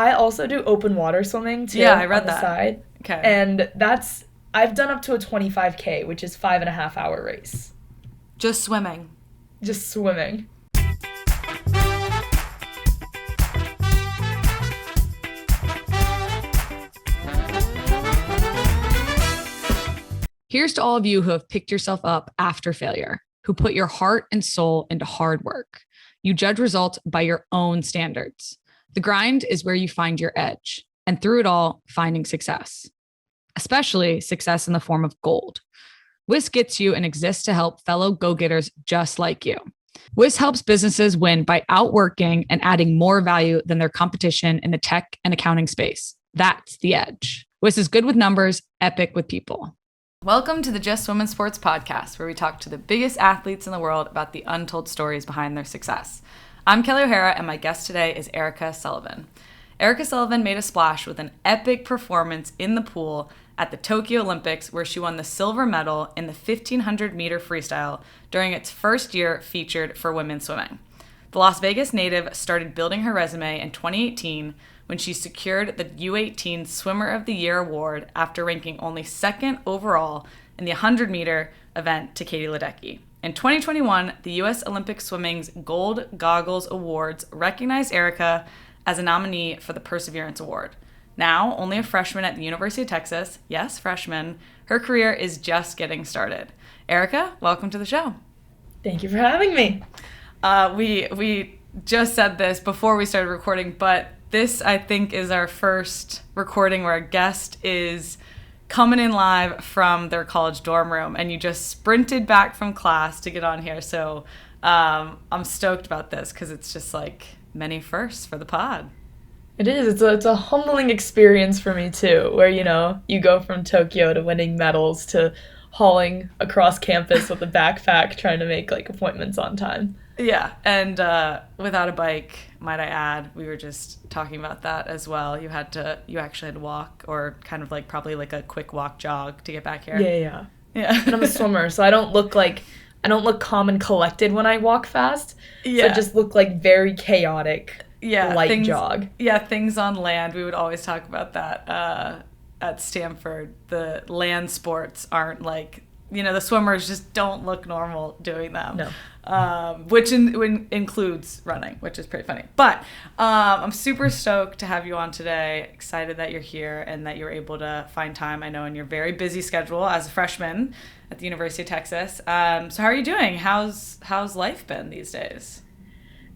I also do open water swimming too. Yeah, I read on the that. Side. Okay. And I've done up to a 25K, which is 5.5 hour race. Just swimming. Just swimming. Here's to all of you who have picked yourself up after failure, who put your heart and soul into hard work. You judge results by your own standards. The grind is where you find your edge, and through it all, finding success, especially success in the form of gold. Whis gets you and exists to help fellow go-getters just like you. Whis helps businesses win by outworking and adding more value than their competition in the tech and accounting space. That's the edge. Whis is good with numbers, epic with people. Welcome to the Just Women Sports podcast, where we talk to the biggest athletes in the world about the untold stories behind their success. I'm Kelley O'Hara, and my guest today is Erica Sullivan. Erica Sullivan made a splash with an epic performance in the pool at the Tokyo Olympics, where she won the silver medal in the 1,500-meter freestyle during its first year featured for women's swimming. The Las Vegas native started building her resume in 2018 when she secured the U18 Swimmer of the Year award after ranking only second overall in the 100-meter event to Katie Ledecky. In 2021, the U.S. Olympic Swimming's Gold Goggles Awards recognized Erica as a nominee for the Perseverance Award. Now, only a freshman at the University of Texas, yes, freshman, her career is just getting started. Erica, welcome to the show. Thank you for having me. We just said this before we started recording, but this, I think, is our first recording where a guest is coming in live from their college dorm room, and you just sprinted back from class to get on here. So I'm stoked about this because it's just like many firsts for the pod. It is. It's a humbling experience for me, too, where, you go from Tokyo to winning medals to hauling across campus with a backpack trying to make, appointments on time. Yeah, and without a bike, might I add, we were just talking about that as well. You actually had to walk, or kind of probably a quick walk jog to get back here. Yeah. Yeah. And I'm a swimmer, so I don't look calm and collected when I walk fast. Yeah. So I just look very chaotic. Yeah, light jog. Yeah, things on land. We would always talk about that at Stanford. The land sports aren't the swimmers just don't look normal doing them. No. Which includes running, which is pretty funny. But I'm super stoked to have you on today. Excited that you're here and that you're able to find time. I know in your very busy schedule as a freshman at the University of Texas. So how are you doing? How's life been these days?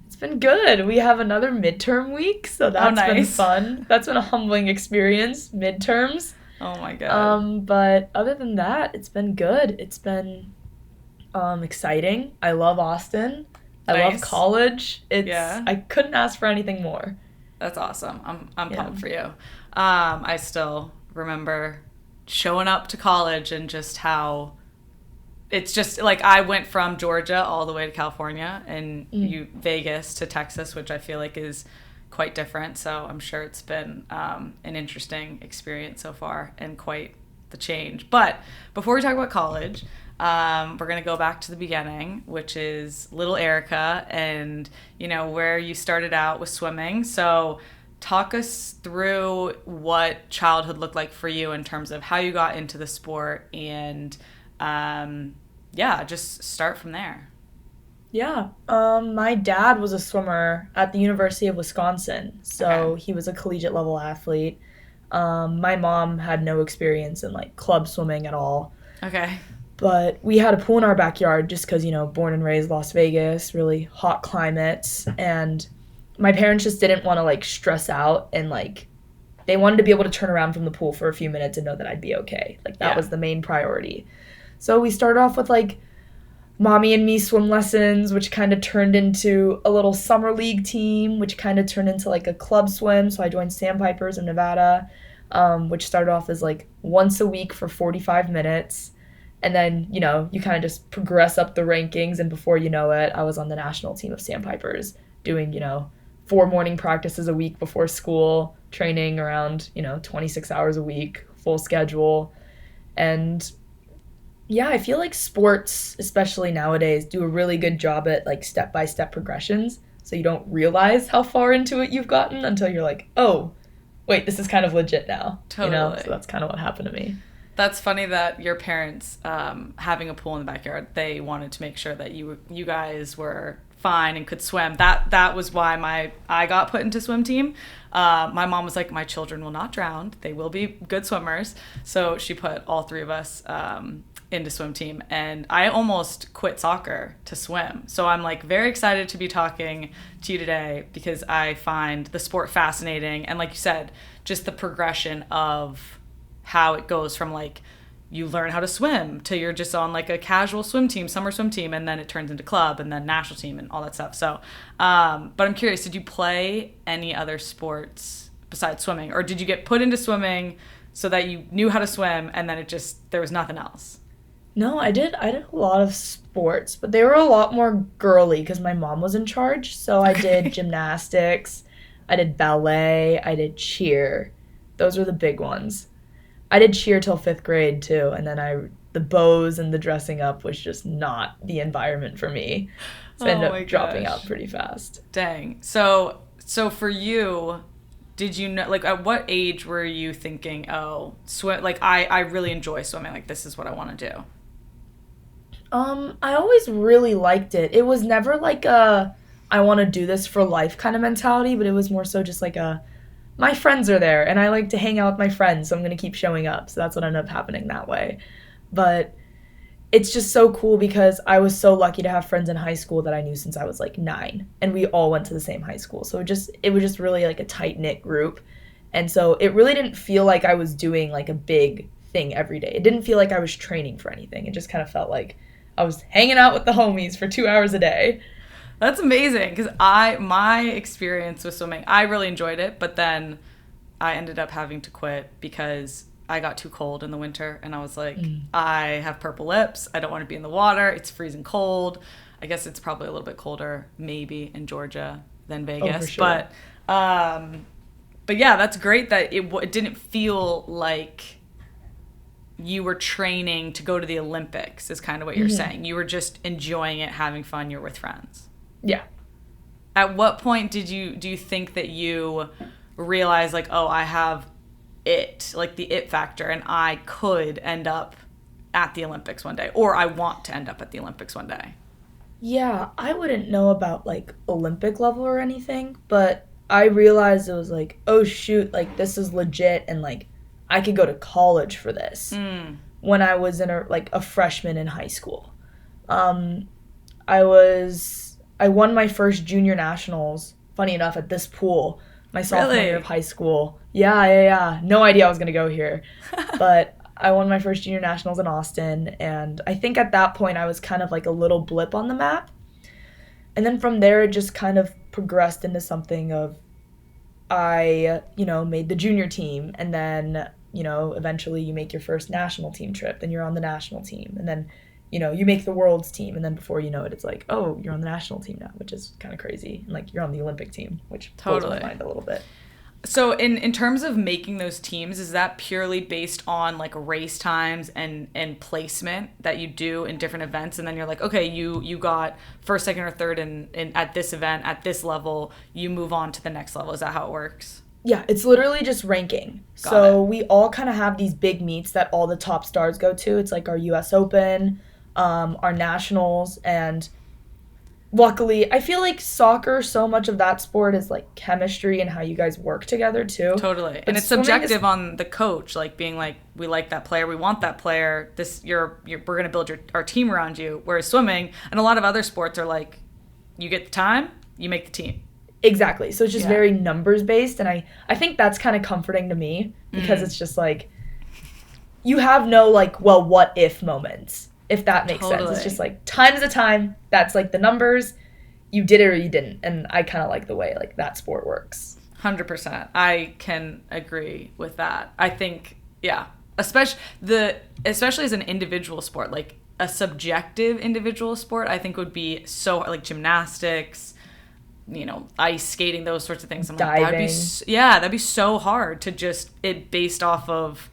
It's been good. We have another midterm week, so that's been fun. That's been a humbling experience, midterms. Oh my God. But other than that, it's been good. It's been exciting. I love Austin. I love college. I couldn't ask for anything more. That's awesome. I'm pumped for you. I still remember showing up to college and just how it's just I went from Georgia all the way to California and Vegas to Texas, which I feel like is quite different. So I'm sure it's been an interesting experience so far and quite the change. But before we talk about college, we're going to go back to the beginning, which is little Erica and, where you started out with swimming. So talk us through what childhood looked like for you in terms of how you got into the sport and just start from there. Yeah. My dad was a swimmer at the University of Wisconsin, so He was a collegiate level athlete. My mom had no experience in club swimming at all. Okay. But we had a pool in our backyard just because, born and raised Las Vegas, really hot climates, and my parents just didn't want to stress out and they wanted to be able to turn around from the pool for a few minutes and know that I'd be okay. That was the main priority. So we started off with mommy and me swim lessons, which kind of turned into a little summer league team, which kind of turned into a club swim. So I joined Sandpipers in Nevada, which started off as once a week for 45 minutes. And then, you kind of just progress up the rankings. And before you know it, I was on the national team of Sandpipers doing, 4 morning practices a week before school, training around, 26 hours a week, full schedule. And yeah, I feel like sports, especially nowadays, do a really good job at step-by-step progressions. So you don't realize how far into it you've gotten until you're oh, wait, this is kind of legit now. Totally. You know? So that's kind of what happened to me. That's funny that your parents, having a pool in the backyard, they wanted to make sure that you guys were fine and could swim. That was why I got put into swim team. My mom was like, my children will not drown. They will be good swimmers. So she put all three of us into swim team, and I almost quit soccer to swim. So I'm like very excited to be talking to you today because I find the sport fascinating, and like you said, just the progression of how it goes from like you learn how to swim to you're just on like a casual swim team, summer swim team, and then it turns into club and then national team and all that stuff. So but I'm curious, did you play any other sports besides swimming, or did you get put into swimming so that you knew how to swim and then there was nothing else? No, I did a lot of sports, but they were a lot more girly because my mom was in charge. So I did gymnastics, I did ballet, I did cheer. Those were the big ones. I did cheer till 5th grade too, and then the bows and the dressing up was just not the environment for me. So I ended up dropping out pretty fast. Dang. So for you, did you know, like, at what age were you thinking, oh, swim, like, I really enjoy swimming, like, this is what I want to do? I always really liked it. It was never like a I want to do this for life kind of mentality, but it was more so just like my friends are there and I like to hang out with my friends, so I'm going to keep showing up. So that's what ended up happening that way. But it's just so cool because I was so lucky to have friends in high school that I knew since I was like 9, and we all went to the same high school. So it was just really like a tight-knit group. And so it really didn't feel like I was doing like a big thing every day. It didn't feel like I was training for anything. It just kind of felt like I was hanging out with the homies for 2 hours a day. That's amazing, because my experience with swimming, I really enjoyed it, but then I ended up having to quit because I got too cold in the winter, and I was like, I have purple lips, I don't want to be in the water, it's freezing cold. I guess it's probably a little bit colder maybe in Georgia than Vegas. Oh, for sure. But yeah, that's great that it didn't feel like you were training to go to the Olympics is kind of what you're saying. You were just enjoying it, having fun, you're with friends. Yeah. At what point do you think that you realize, like, oh, I have it, like the it factor, and I could end up at the Olympics one day, or I want to end up at the Olympics one day? Yeah, I wouldn't know about like Olympic level or anything, but I realized it was like, oh shoot, like this is legit, and like I could go to college for this. When I was in a freshman in high school. I won my first junior nationals, funny enough, at this pool my sophomore year of high school. Yeah. No idea I was going to go here. But I won my first junior nationals in Austin, and I think at that point I was kind of like a little blip on the map. And then from there it just kind of progressed into something of I, made the junior team, and then, eventually you make your first national team trip, then you're on the national team, and then you make the world's team, and then before you know it, it's like, oh, you're on the national team now, which is kind of crazy. And like you're on the Olympic team, which blows my mind a little bit. So in terms of making those teams, is that purely based on like race times and placement that you do in different events, and then you're like, okay, you got first, second, or third in at this event at this level, you move on to the next level? Is that how it works? Yeah, it's literally just ranking. So we all kind of have these big meets that all the top stars go to. It's like our US Open, our nationals, and luckily I feel like soccer, so much of that sport is like chemistry and how you guys work together too. Totally. But and it's subjective on the coach, like being like, we like that player, we want that player, we're going to build our team around you. Whereas swimming and a lot of other sports are like, you get the time, you make the team. Exactly. So it's just very numbers based, and I think that's kind of comforting to me because it's just like you have no like, well, what if moments, if that makes sense. It's just like time is a time. That's like the numbers. You did it or you didn't, and I kind of like the way like that sport works. 100%. I can agree with that. I think especially as an individual sport, like a subjective individual sport, I think would be so like gymnastics, ice skating, those sorts of things. I'm diving. Like, that'd be so hard to just it based off of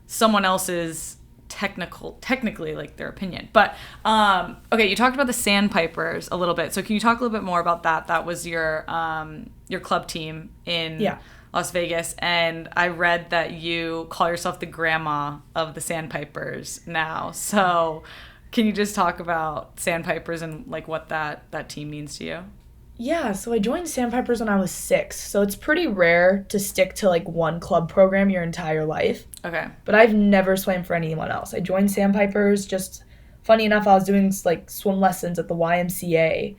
someone else's technically like their opinion. But okay, you talked about the Sandpipers a little bit. So can you talk a little bit more about that? That was your club team in Las Vegas, and I read that you call yourself the grandma of the Sandpipers now. So can you just talk about Sandpipers and like what that team means to you? Yeah, so I joined Sandpipers when I was 6, so it's pretty rare to stick to like one club program your entire life. Okay. But I've never swam for anyone else. I joined Sandpipers, just funny enough, I was doing like swim lessons at the YMCA,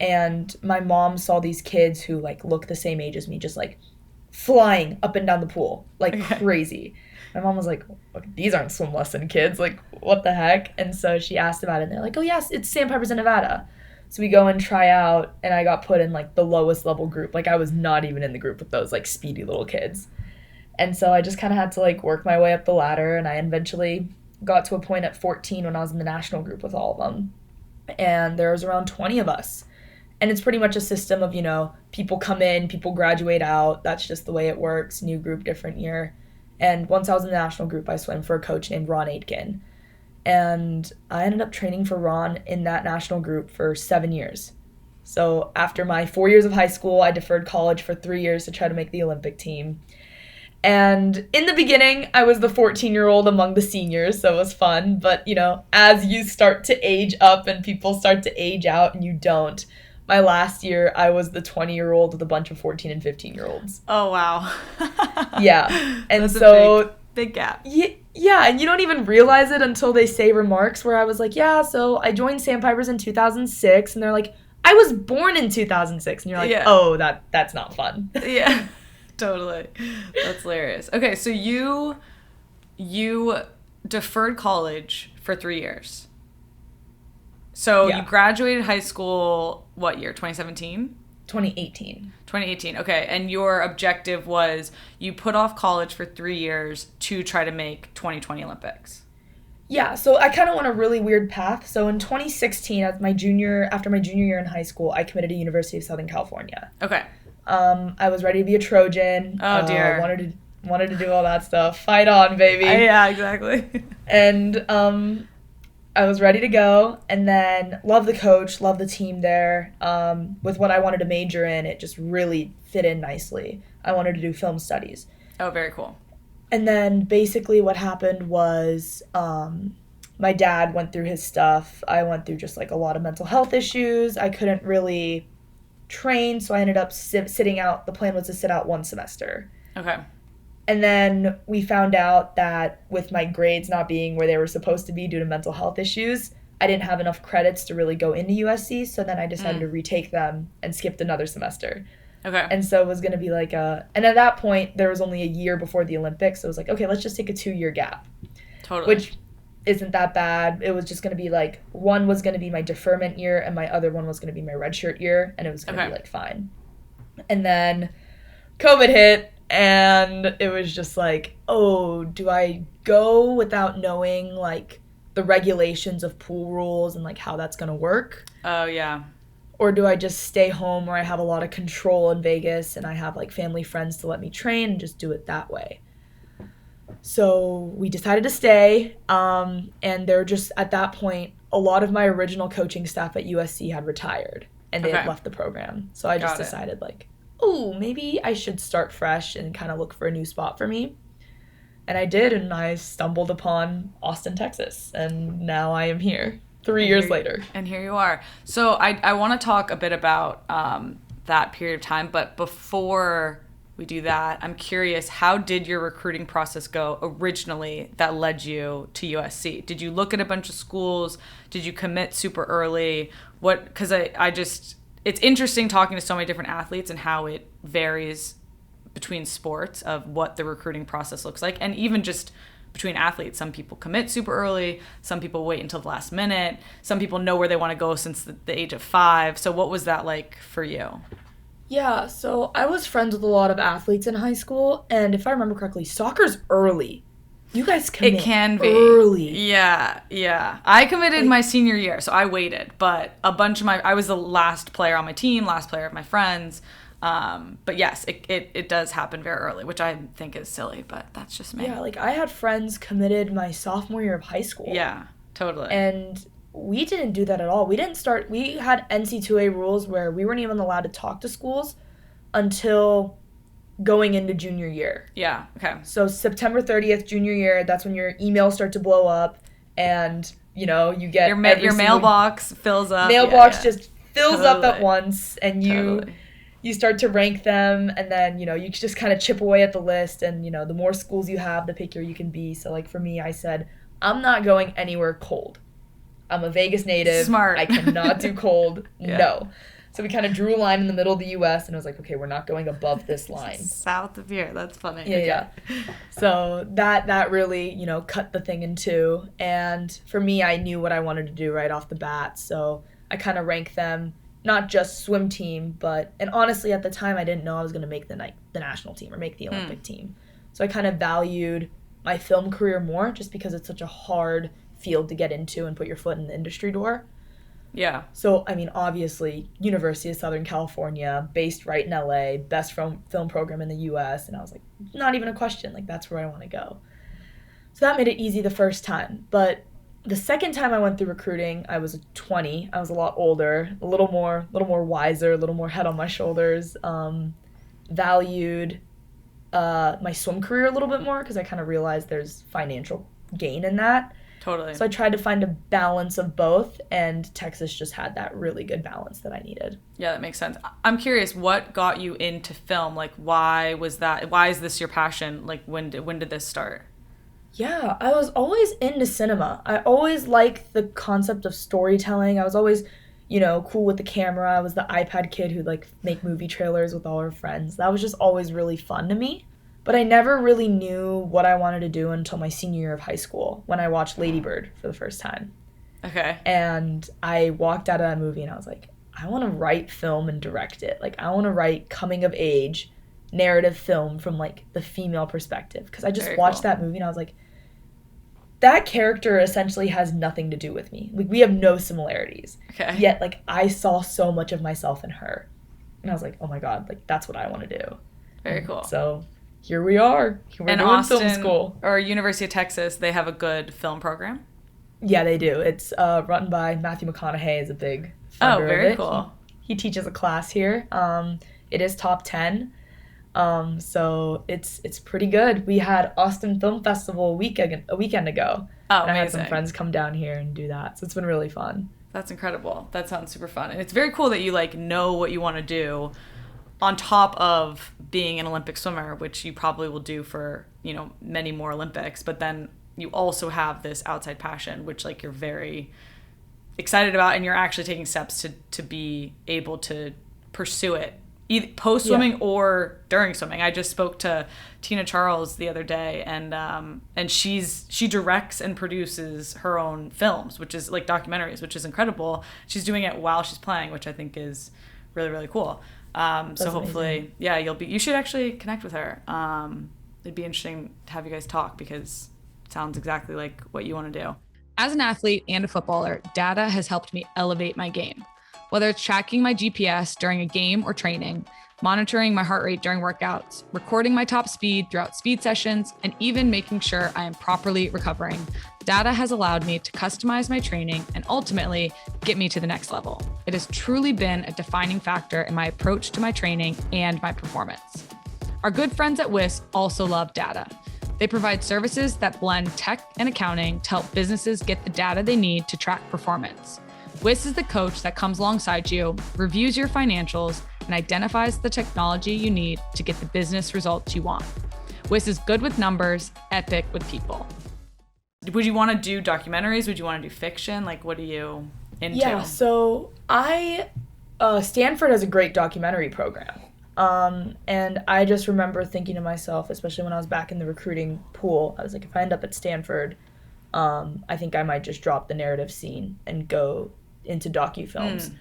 and my mom saw these kids who like look the same age as me just like flying up and down the pool like crazy. My mom was like, these aren't swim lesson kids, like what the heck? And so she asked about it, and they're like, oh yes, it's Sandpipers in Nevada. So we go and try out, and I got put in like the lowest level group. Like I was not even in the group with those like speedy little kids. And so I just kind of had to like work my way up the ladder, and I eventually got to a point at 14 when I was in the national group with all of them. And there was around 20 of us. And it's pretty much a system of, people come in, people graduate out. That's just the way it works. New group, different year. And once I was in the national group, I swam for a coach named Ron Aitken. And I ended up training for Ron in that national group for 7 years. So after my 4 years of high school, I deferred college for 3 years to try to make the Olympic team. And in the beginning, I was the 14-year-old among the seniors, so it was fun. But, as you start to age up and people start to age out and you don't, my last year, I was the 20-year-old with a bunch of 14 and 15-year-olds. Oh, wow. Yeah. And that's so... a big gap. Yeah, and you don't even realize it until they say remarks where I was like, yeah, so I joined Sandpipers in 2006, and they're like, I was born in 2006, and you're like, oh, that's not fun. Yeah, totally. That's hilarious. Okay, so you deferred college for 3 years. So you graduated high school, what year, 2017? 2018. 2018, okay. And your objective was you put off college for 3 years to try to make 2020 Olympics. Yeah, so I kind of went a really weird path. So in 2016, after my junior year in high school, I committed to University of Southern California. Okay. I was ready to be a Trojan. Oh, dear. Wanted to do all that stuff. Fight on, baby. Yeah, exactly. And I was ready to go, and then love the coach, love the team there. With what I wanted to major in, it just really fit in nicely. I wanted to do film studies. Oh, very cool. And then basically what happened was my dad went through his stuff. I went through just like a lot of mental health issues. I couldn't really train, so I ended up sitting out. The plan was to sit out one semester. Okay. And then we found out that with my grades not being where they were supposed to be due to mental health issues, I didn't have enough credits to really go into USC, so then I decided to retake them and skipped another semester. Okay. And so it was going to be like and at that point, there was only a year before the Olympics, so it was like, okay, let's just take a 2-year gap. Totally. Which isn't that bad. It was just going to be like, one was going to be my deferment year, and my other one was going to be my redshirt year, and it was going to be like fine. And then COVID hit, and it was just like, oh, do I go without knowing, like, the regulations of pool rules and, like, how that's going to work? Oh, yeah. Or do I just stay home where I have a lot of control in Vegas and I have, like, family friends to let me train and just do it that way? So we decided to stay, and there just, at that point, a lot of my original coaching staff at USC had retired, and they had left the program. So I just decided, like, oh, maybe I should start fresh and kind of look for a new spot for me. And I did, and I stumbled upon Austin, Texas, and now I am here 3 years later. And here you are. So I want to talk a bit about that period of time, but before we do that, I'm curious, how did your recruiting process go originally that led you to USC? Did you look at a bunch of schools? Did you commit super early? Because it's interesting talking to so many different athletes and how it varies between sports of what the recruiting process looks like. And even just between athletes, some people commit super early, some people wait until the last minute, some people know where they want to go since the age of 5. So what was that like for you? Yeah, so I was friends with a lot of athletes in high school, and if I remember correctly, soccer's early. You guys commit It can be. early. Yeah. I committed my senior year, so I waited. But a bunch of I was the last player on my team, last player of my friends. But yes, it does happen very early, which I think is silly, but that's just me. Yeah, like I had friends committed my sophomore year of high school. Yeah, totally. And we didn't do that at all. We had NC2A rules where we weren't even allowed to talk to schools until going into junior year. Yeah, okay. So September 30th, junior year, that's when your emails start to blow up and, you get your mailbox fills up. Mailbox just fills up at Totally. once, and you start to rank them, and then, you just kind of chip away at the list, and, the more schools you have, the pickier you can be. So, like, for me, I said, I'm not going anywhere cold. I'm a Vegas native. Smart. I cannot do cold. Yeah. No. So we kind of drew a line in the middle of the U.S., and I was like, okay, we're not going above this line. South of here. That's funny. Yeah. So that really, cut the thing in two. And for me, I knew what I wanted to do right off the bat. So I kind of ranked them, not just swim team, and honestly, at the time, I didn't know I was going to make the national team or make the Olympic team. So I kind of valued my film career more just because it's such a hard field to get into and put your foot in the industry door. Yeah. So, I mean, obviously, University of Southern California, based right in LA, best film program in the US, and I was like, not even a question, like, that's where I want to go. So that made it easy the first time. But the second time I went through recruiting, I was 20. I was a lot older, a little more wiser, a little more head on my shoulders, valued my swim career a little bit more because I kind of realized there's financial gain in that. Totally. So I tried to find a balance of both, and Texas just had that really good balance that I needed. Yeah, that makes sense. I'm curious, what got you into film? Like, why is this your passion? Like, when did this start? Yeah, I was always into cinema. I always liked the concept of storytelling. I was always, cool with the camera. I was the iPad kid who'd, make movie trailers with all her friends. That was just always really fun to me. But I never really knew what I wanted to do until my senior year of high school when I watched Lady Bird for the first time. Okay. And I walked out of that movie and I was like, I want to write film and direct it. Like, I want to write coming of age narrative film from, the female perspective. Because I just watched that movie and I was like, that character essentially has nothing to do with me. Like, we have no similarities. Okay. Yet, I saw so much of myself in her. And I was like, oh my God, that's what I want to do. Very cool. So here we are. We're in doing Austin, film school. Or University of Texas, they have a good film program? Yeah, they do. It's run by Matthew McConaughey, is a big funder of it. Oh, very cool. He teaches a class here. It is top 10. So it's pretty good. We had Austin Film Festival a weekend ago. Oh, and I had some amazing. friends come down here and do that. So it's been really fun. That's incredible. That sounds super fun. And it's very cool that you know what you want to do on top of being an Olympic swimmer, which you probably will do for, many more Olympics. But then you also have this outside passion, which you're very excited about, and you're actually taking steps to be able to pursue it, either post swimming or during swimming. I just spoke to Tina Charles the other day, and she directs and produces her own films, which is documentaries, which is incredible. She's doing it while she's playing, which I think is really, really cool. So hopefully, amazing. You should actually connect with her. It'd be interesting to have you guys talk because it sounds exactly like what you want to do. As an athlete and a footballer, data has helped me elevate my game. Whether it's tracking my GPS during a game or training, monitoring my heart rate during workouts, recording my top speed throughout speed sessions, and even making sure I am properly recovering, data has allowed me to customize my training and ultimately get me to the next level. It has truly been a defining factor in my approach to my training and my performance. Our good friends at Whis also love data. They provide services that blend tech and accounting to help businesses get the data they need to track performance. Whis is the coach that comes alongside you, reviews your financials, and identifies the technology you need to get the business results you want. Whis is good with numbers, epic with people. Would you want to do documentaries? Would you want to do fiction? What are you into? Yeah, so Stanford has a great documentary program. And I just remember thinking to myself, especially when I was back in the recruiting pool, I was like, if I end up at Stanford, I think I might just drop the narrative scene and go into docu-films.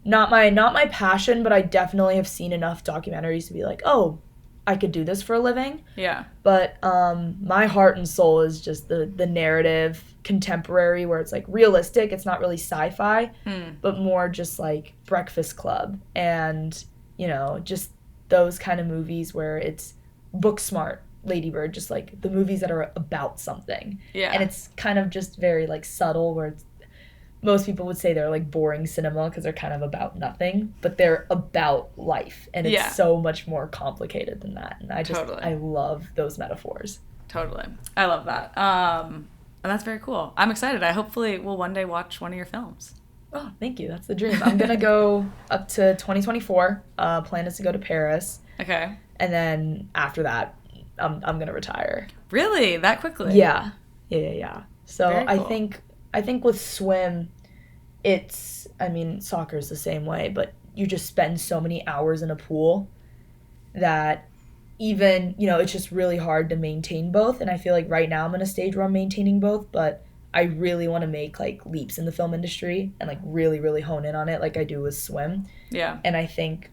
Not my passion, but I definitely have seen enough documentaries to be like, oh, I could do this for a living. Yeah. But my heart and soul is just the narrative, contemporary, where it's realistic. It's not really sci-fi, but more just Breakfast Club and, just those kind of movies where it's book smart, Lady Bird, just the movies that are about something. Yeah. And it's kind of just very subtle, where it's most people would say they're like boring cinema because they're kind of about nothing, but they're about life, and it's so much more complicated than that. And I love those metaphors. Totally. I love that. And that's very cool. I'm excited. I hopefully will one day watch one of your films. Oh, thank you. That's the dream. I'm going to go up to 2024. Plan is to go to Paris. Okay. And then after that, I'm going to retire. Really? That quickly? Yeah. So very cool. I think with swim, soccer's the same way, but you just spend so many hours in a pool that even, it's just really hard to maintain both. And I feel like right now I'm in a stage where I'm maintaining both, but I really want to make like leaps in the film industry and like really, really hone in on it like I do with swim. Yeah. And I think,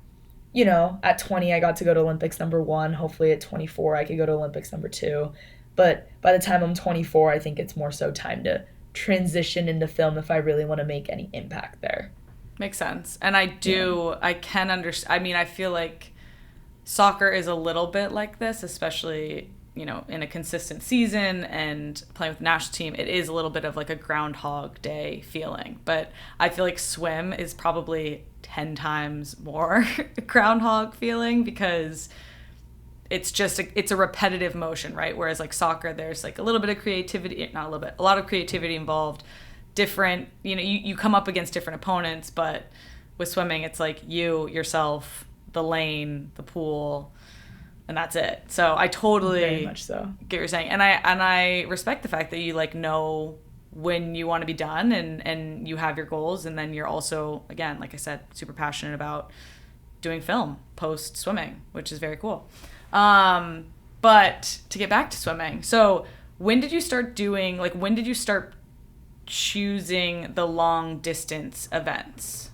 at 20 I got to go to Olympics #1. Hopefully at 24 I could go to Olympics #2. But by the time I'm 24, I think it's more so time to transition into film if I really want to make any impact there. Makes sense. And I can understand. I feel like soccer is a little bit like this, especially, in a consistent season and playing with the national team. It is a little bit of like a Groundhog Day feeling. But I feel like swim is probably 10 times more Groundhog feeling because it's a repetitive motion, right? Whereas like soccer, there's like a little bit of creativity, not a little bit, a lot of creativity involved. Different, you come up against different opponents, but with swimming, it's like you, yourself, the lane, the pool, and that's it. So I totally very much so get what you're saying. And I respect the fact that you like know when you want to be done and you have your goals. And then you're also, again, like I said, super passionate about doing film post swimming, which is very cool. But to get back to swimming, so when did you start choosing the long distance events?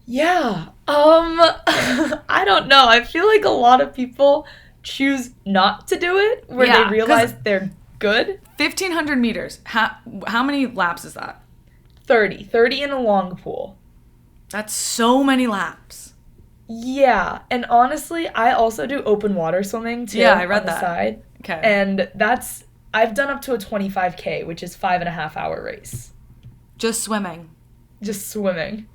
Yeah. I don't know. I feel like a lot of people choose not to do it where they realize they're good. 1,500 meters. How many laps is that? 30 in a long pool. That's so many laps. Yeah, and honestly, I also do open water swimming too. Yeah, I read on the that. Side. Okay. And I've done up to a 25K, which is 5.5-hour race. Just swimming. Just swimming.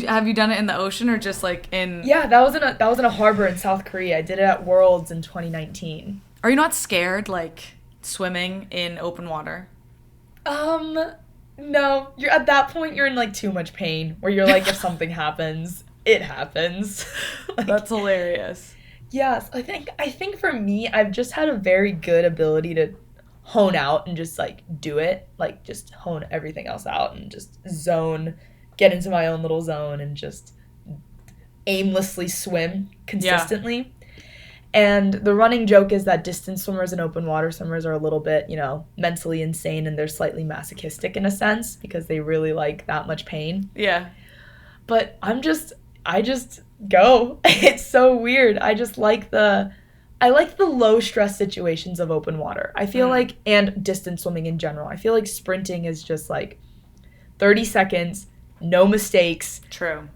Have you done it in the ocean or just like in? Yeah, that was in a harbor in South Korea. I did it at Worlds in 2019. Are you not scared like swimming in open water? No. You're at that point you're in like too much pain where you're like if something happens, it happens. Like, that's hilarious. Yes, I think for me, I've just had a very good ability to hone out and just like do it, like just hone everything else out and just get into my own little zone and just aimlessly swim consistently. Yeah. And the running joke is that distance swimmers and open water swimmers are a little bit, mentally insane and they're slightly masochistic in a sense because they really like that much pain. Yeah. But I just go. It's so weird. I like the low stress situations of open water. I feel like, and distance swimming in general. I feel like sprinting is just like 30 seconds, no mistakes. True.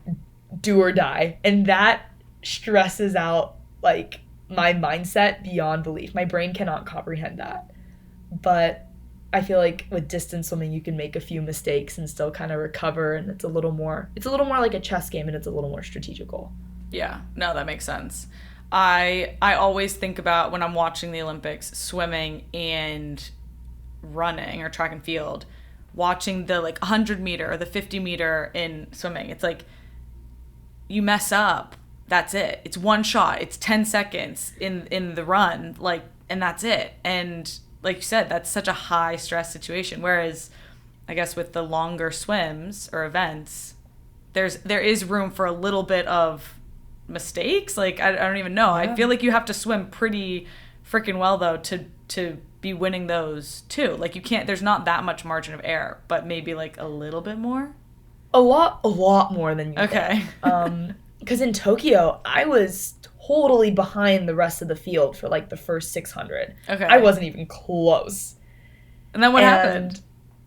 Do or die. And that stresses out like my mindset beyond belief. My brain cannot comprehend that. But I feel like with distance swimming, you can make a few mistakes and still kind of recover, and it's a little more like a chess game, and it's a little more strategical. Yeah, no, that makes sense. I always think about when I'm watching the Olympics, swimming and running or track and field, watching the like 100 meter or the 50 meter in swimming. It's like you mess up, that's it. It's one shot. It's 10 seconds in the run, like, and that's it. And like you said, that's such a high stress situation. Whereas I guess with the longer swims or events, there is room for a little bit of mistakes. Like I don't even know. Yeah. I feel like you have to swim pretty freaking well though to be winning those too. Like you can't, there's not that much margin of error, but maybe like a little bit more. A lot more than you okay. think. Because in Tokyo, I was totally behind the rest of the field for like the first 600. Okay. I wasn't even close. And then what happened?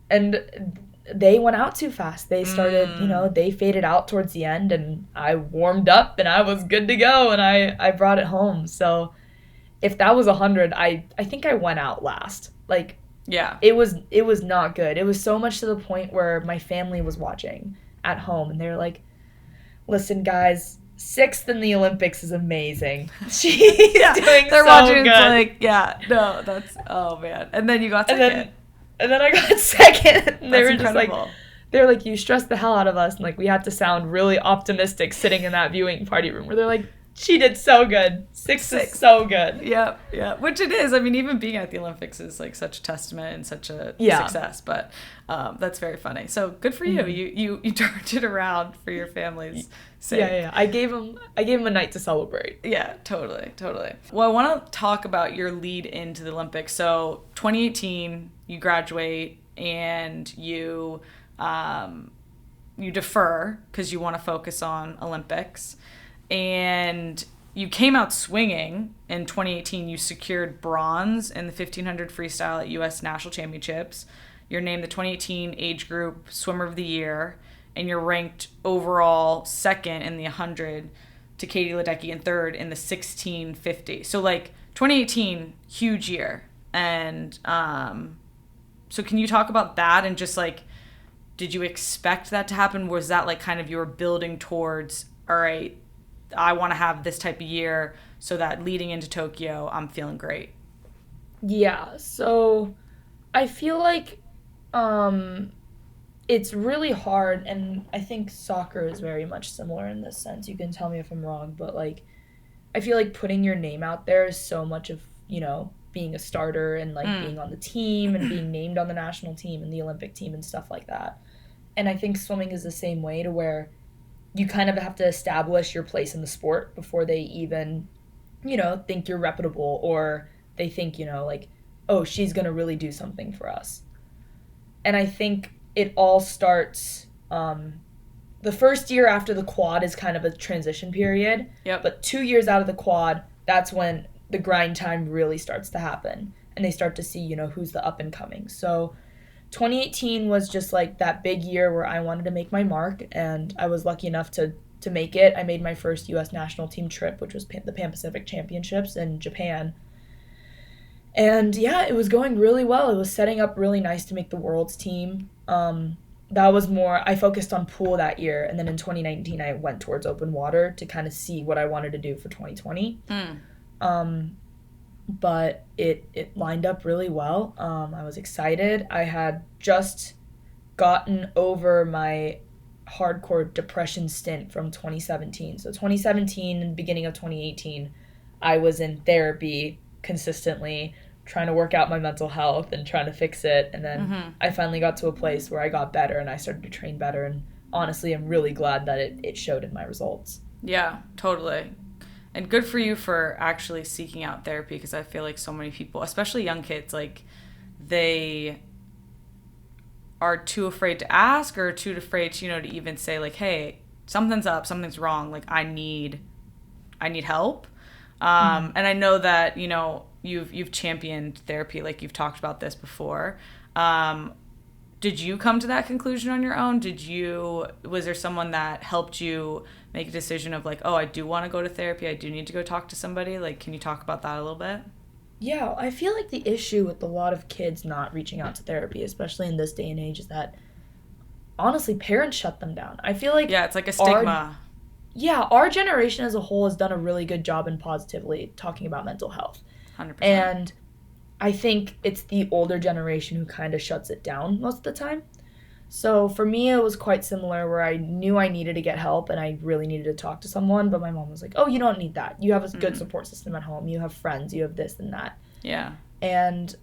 And they went out too fast. They started, they faded out towards the end, and I warmed up and I was good to go, and I brought it home. So if that was 100, I think I went out last. Like, Yeah. It was not good. It was so much to the point where my family was watching at home, and they were like, listen, guys, 6th in the Olympics is amazing. She's doing they're so watching, good. It's like, yeah, no, that's, oh, man. And then you got second. And then I got second. And they were incredible. Just like, they were like, you stressed the hell out of us. And like, we had to sound really optimistic sitting in that viewing party room where they're like, she did so good. 6 is so good. Yeah. Which it is. I mean, even being at the Olympics is like such a testament and such a success. But that's very funny. So good for you. Mm-hmm. You turned it around for your family's sake. Yeah. I gave him a night to celebrate. Yeah, totally. Well, I want to talk about your lead into the Olympics. So 2018, you graduate and you defer because you want to focus on Olympics. And you came out swinging in 2018. You secured bronze in the 1500 freestyle at U.S. National Championships. You're named the 2018 age group swimmer of the year, and you're ranked overall second in the 100 to Katie Ledecky and third in the 1650. So like 2018, huge year. And so can you talk about that and just like, did you expect that to happen? Was that like kind of you were building towards, all right, I want to have this type of year so that leading into Tokyo, I'm feeling great? Yeah, so I feel like it's really hard, and I think soccer is very much similar in this sense. You can tell me if I'm wrong, but like I feel like putting your name out there is so much of, being a starter and like being on the team and being named on the national team and the Olympic team and stuff like that. And I think swimming is the same way, to where you kind of have to establish your place in the sport before they even, think you're reputable, or they think, like, oh, she's going to really do something for us. And I think it all starts, the first year after the quad is kind of a transition period. Yep. But 2 years out of the quad, that's when the grind time really starts to happen. And they start to see, who's the up and coming. So 2018 was just like that big year where I wanted to make my mark, and I was lucky enough to make it. I made my first U.S. national team trip, which was the Pan Pacific Championships in Japan. And yeah, it was going really well. It was setting up really nice to make the Worlds team. That was more, I focused on pool that year, and then in 2019 I went towards open water to kind of see what I wanted to do for 2020. But it lined up really well. I was excited. I had just gotten over my hardcore depression stint from 2017. So 2017 and beginning of 2018, I was in therapy consistently, trying to work out my mental health and trying to fix it. And then I finally got to a place where I got better and I started to train better. And honestly, I'm really glad that it showed in my results. Yeah, totally. And good for you for actually seeking out therapy, because I feel like so many people, especially young kids, like they are too afraid to ask or too afraid to, to even say like, hey, something's up, something's wrong. Like I need help. And I know that, you've championed therapy, like you've talked about this before. Did you come to that conclusion on your own? Was there someone that helped you make a decision of like, oh, I do want to go to therapy, I do need to go talk to somebody? Like, can you talk about that a little bit? Yeah, I feel like the issue with a lot of kids not reaching out to therapy, especially in this day and age, is that honestly, parents shut them down. I feel like it's like a stigma. Our generation as a whole has done a really good job in positively talking about mental health. 100%. And I think it's the older generation who kind of shuts it down most of the time. So for me, it was quite similar, where I knew I needed to get help and I really needed to talk to someone, but my mom was like, oh, you don't need that. You have a good support system at home. You have friends. You have this and that. Yeah. And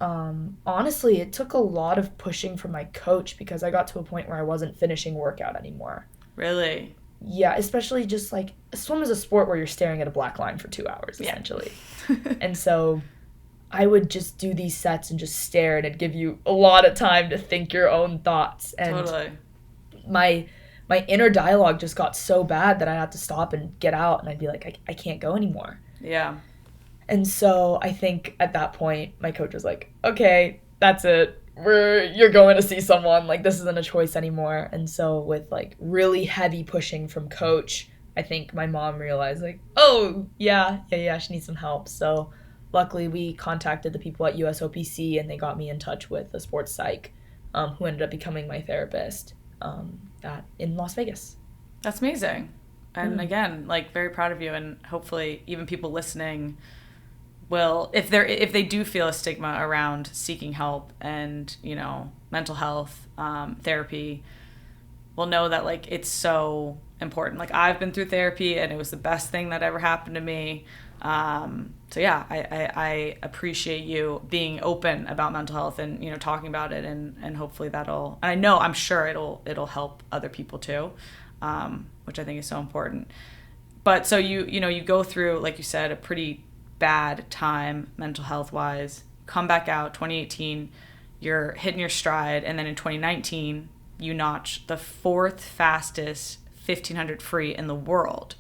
honestly, it took a lot of pushing from my coach, because I got to a point where I wasn't finishing workout anymore. Really? Yeah, especially just like swim is a sport where you're staring at a black line for 2 hours, essentially. And so I would just do these sets and just stare, and it'd give you a lot of time to think your own thoughts. And totally. My inner dialogue just got so bad that I had to stop and get out, and I'd be like, I can't go anymore. Yeah. And so I think at that point, my coach was like, okay, that's it. You're going to see someone. Like, this isn't a choice anymore. And so with like really heavy pushing from coach, I think my mom realized like, oh, yeah, she needs some help. So luckily we contacted the people at USOPC and they got me in touch with a sports psych who ended up becoming my therapist in Las Vegas. That's amazing. And again, like, very proud of you, and hopefully even people listening will, if they do feel a stigma around seeking help and, you know, mental health, therapy, will know that, like, it's so important. Like, I've been through therapy and it was the best thing that ever happened to me. So yeah, I appreciate you being open about mental health and, you know, talking about it, and hopefully I'm sure it'll help other people too, which I think is so important. But so you go through, like you said, a pretty bad time mental health wise, come back out 2018, you're hitting your stride, and then in 2019 you notch the 4th fastest 1500 free in the world.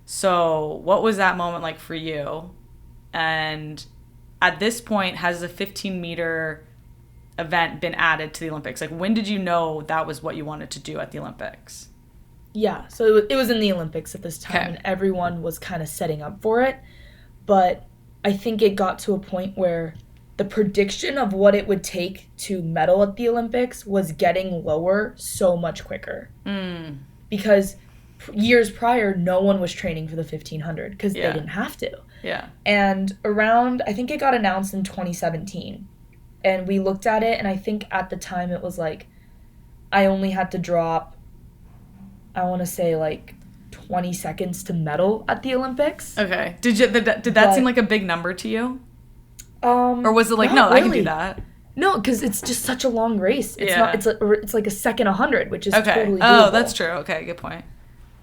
So what was that moment like for you? And at this point, has the 15-meter event been added to the Olympics? Like, when did you know that was what you wanted to do at the Olympics? Yeah, so it was in the Olympics at this time, and everyone was kind of setting up for it. But I think it got to a point where the prediction of what it would take to medal at the Olympics was getting lower so much quicker. Because years prior, no one was training for the 1500 because they didn't have to. Yeah. And around, I think it got announced in 2017. And we looked at it, and I think at the time it was like, I only had to drop, I want to say like 20 seconds to medal at the Olympics. Okay. Did that seem like a big number to you? Or was it like, no, really. I can do that? No, because it's just such a long race. It's not. It's like a second 100, which is totally doable. Oh, that's true. Okay, good point.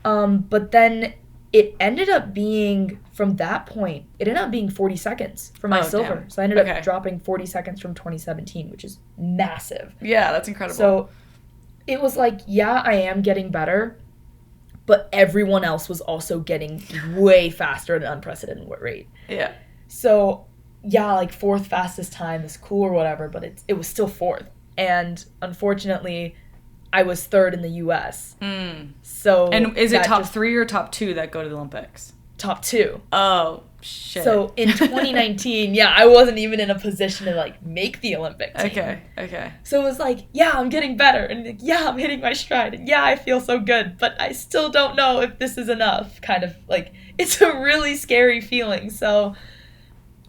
But then it ended up being, from that point, it ended up being 40 seconds for my silver. Damn. So I ended up dropping 40 seconds from 2017, which is massive. Yeah, that's incredible. So it was like, yeah, I am getting better, but everyone else was also getting way faster at an unprecedented rate. Yeah. So yeah, like 4th fastest time is cool or whatever, but it was still 4th. And unfortunately, I was 3rd in the U.S. So and is it top 3 or top 2 that go to the Olympics? Top 2. Oh, shit. So in 2019, I wasn't even in a position to, like, make the Olympic team. Okay. So it was like, yeah, I'm getting better, and like, yeah, I'm hitting my stride, and yeah, I feel so good, but I still don't know if this is enough, kind of, like, it's a really scary feeling. So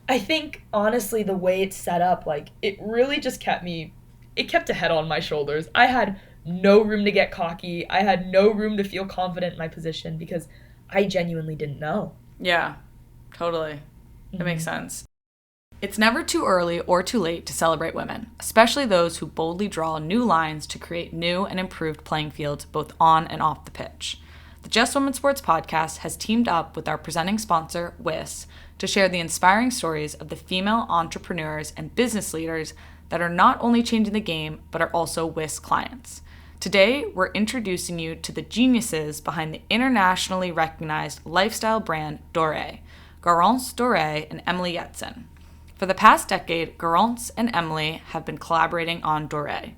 I think, honestly, the way it's set up, like, it really just kept a head on my shoulders. I had no room to get cocky. I had no room to feel confident in my position because I genuinely didn't know. Yeah, totally. That makes sense. It's never too early or too late to celebrate women, especially those who boldly draw new lines to create new and improved playing fields both on and off the pitch. The Just Women's Sports podcast has teamed up with our presenting sponsor, Whis, to share the inspiring stories of the female entrepreneurs and business leaders that are not only changing the game, but are also Whis clients. Today, we're introducing you to the geniuses behind the internationally recognized lifestyle brand Doré, Garance Doré and Emily Yetzen. For the past decade, Garance and Emily have been collaborating on Doré.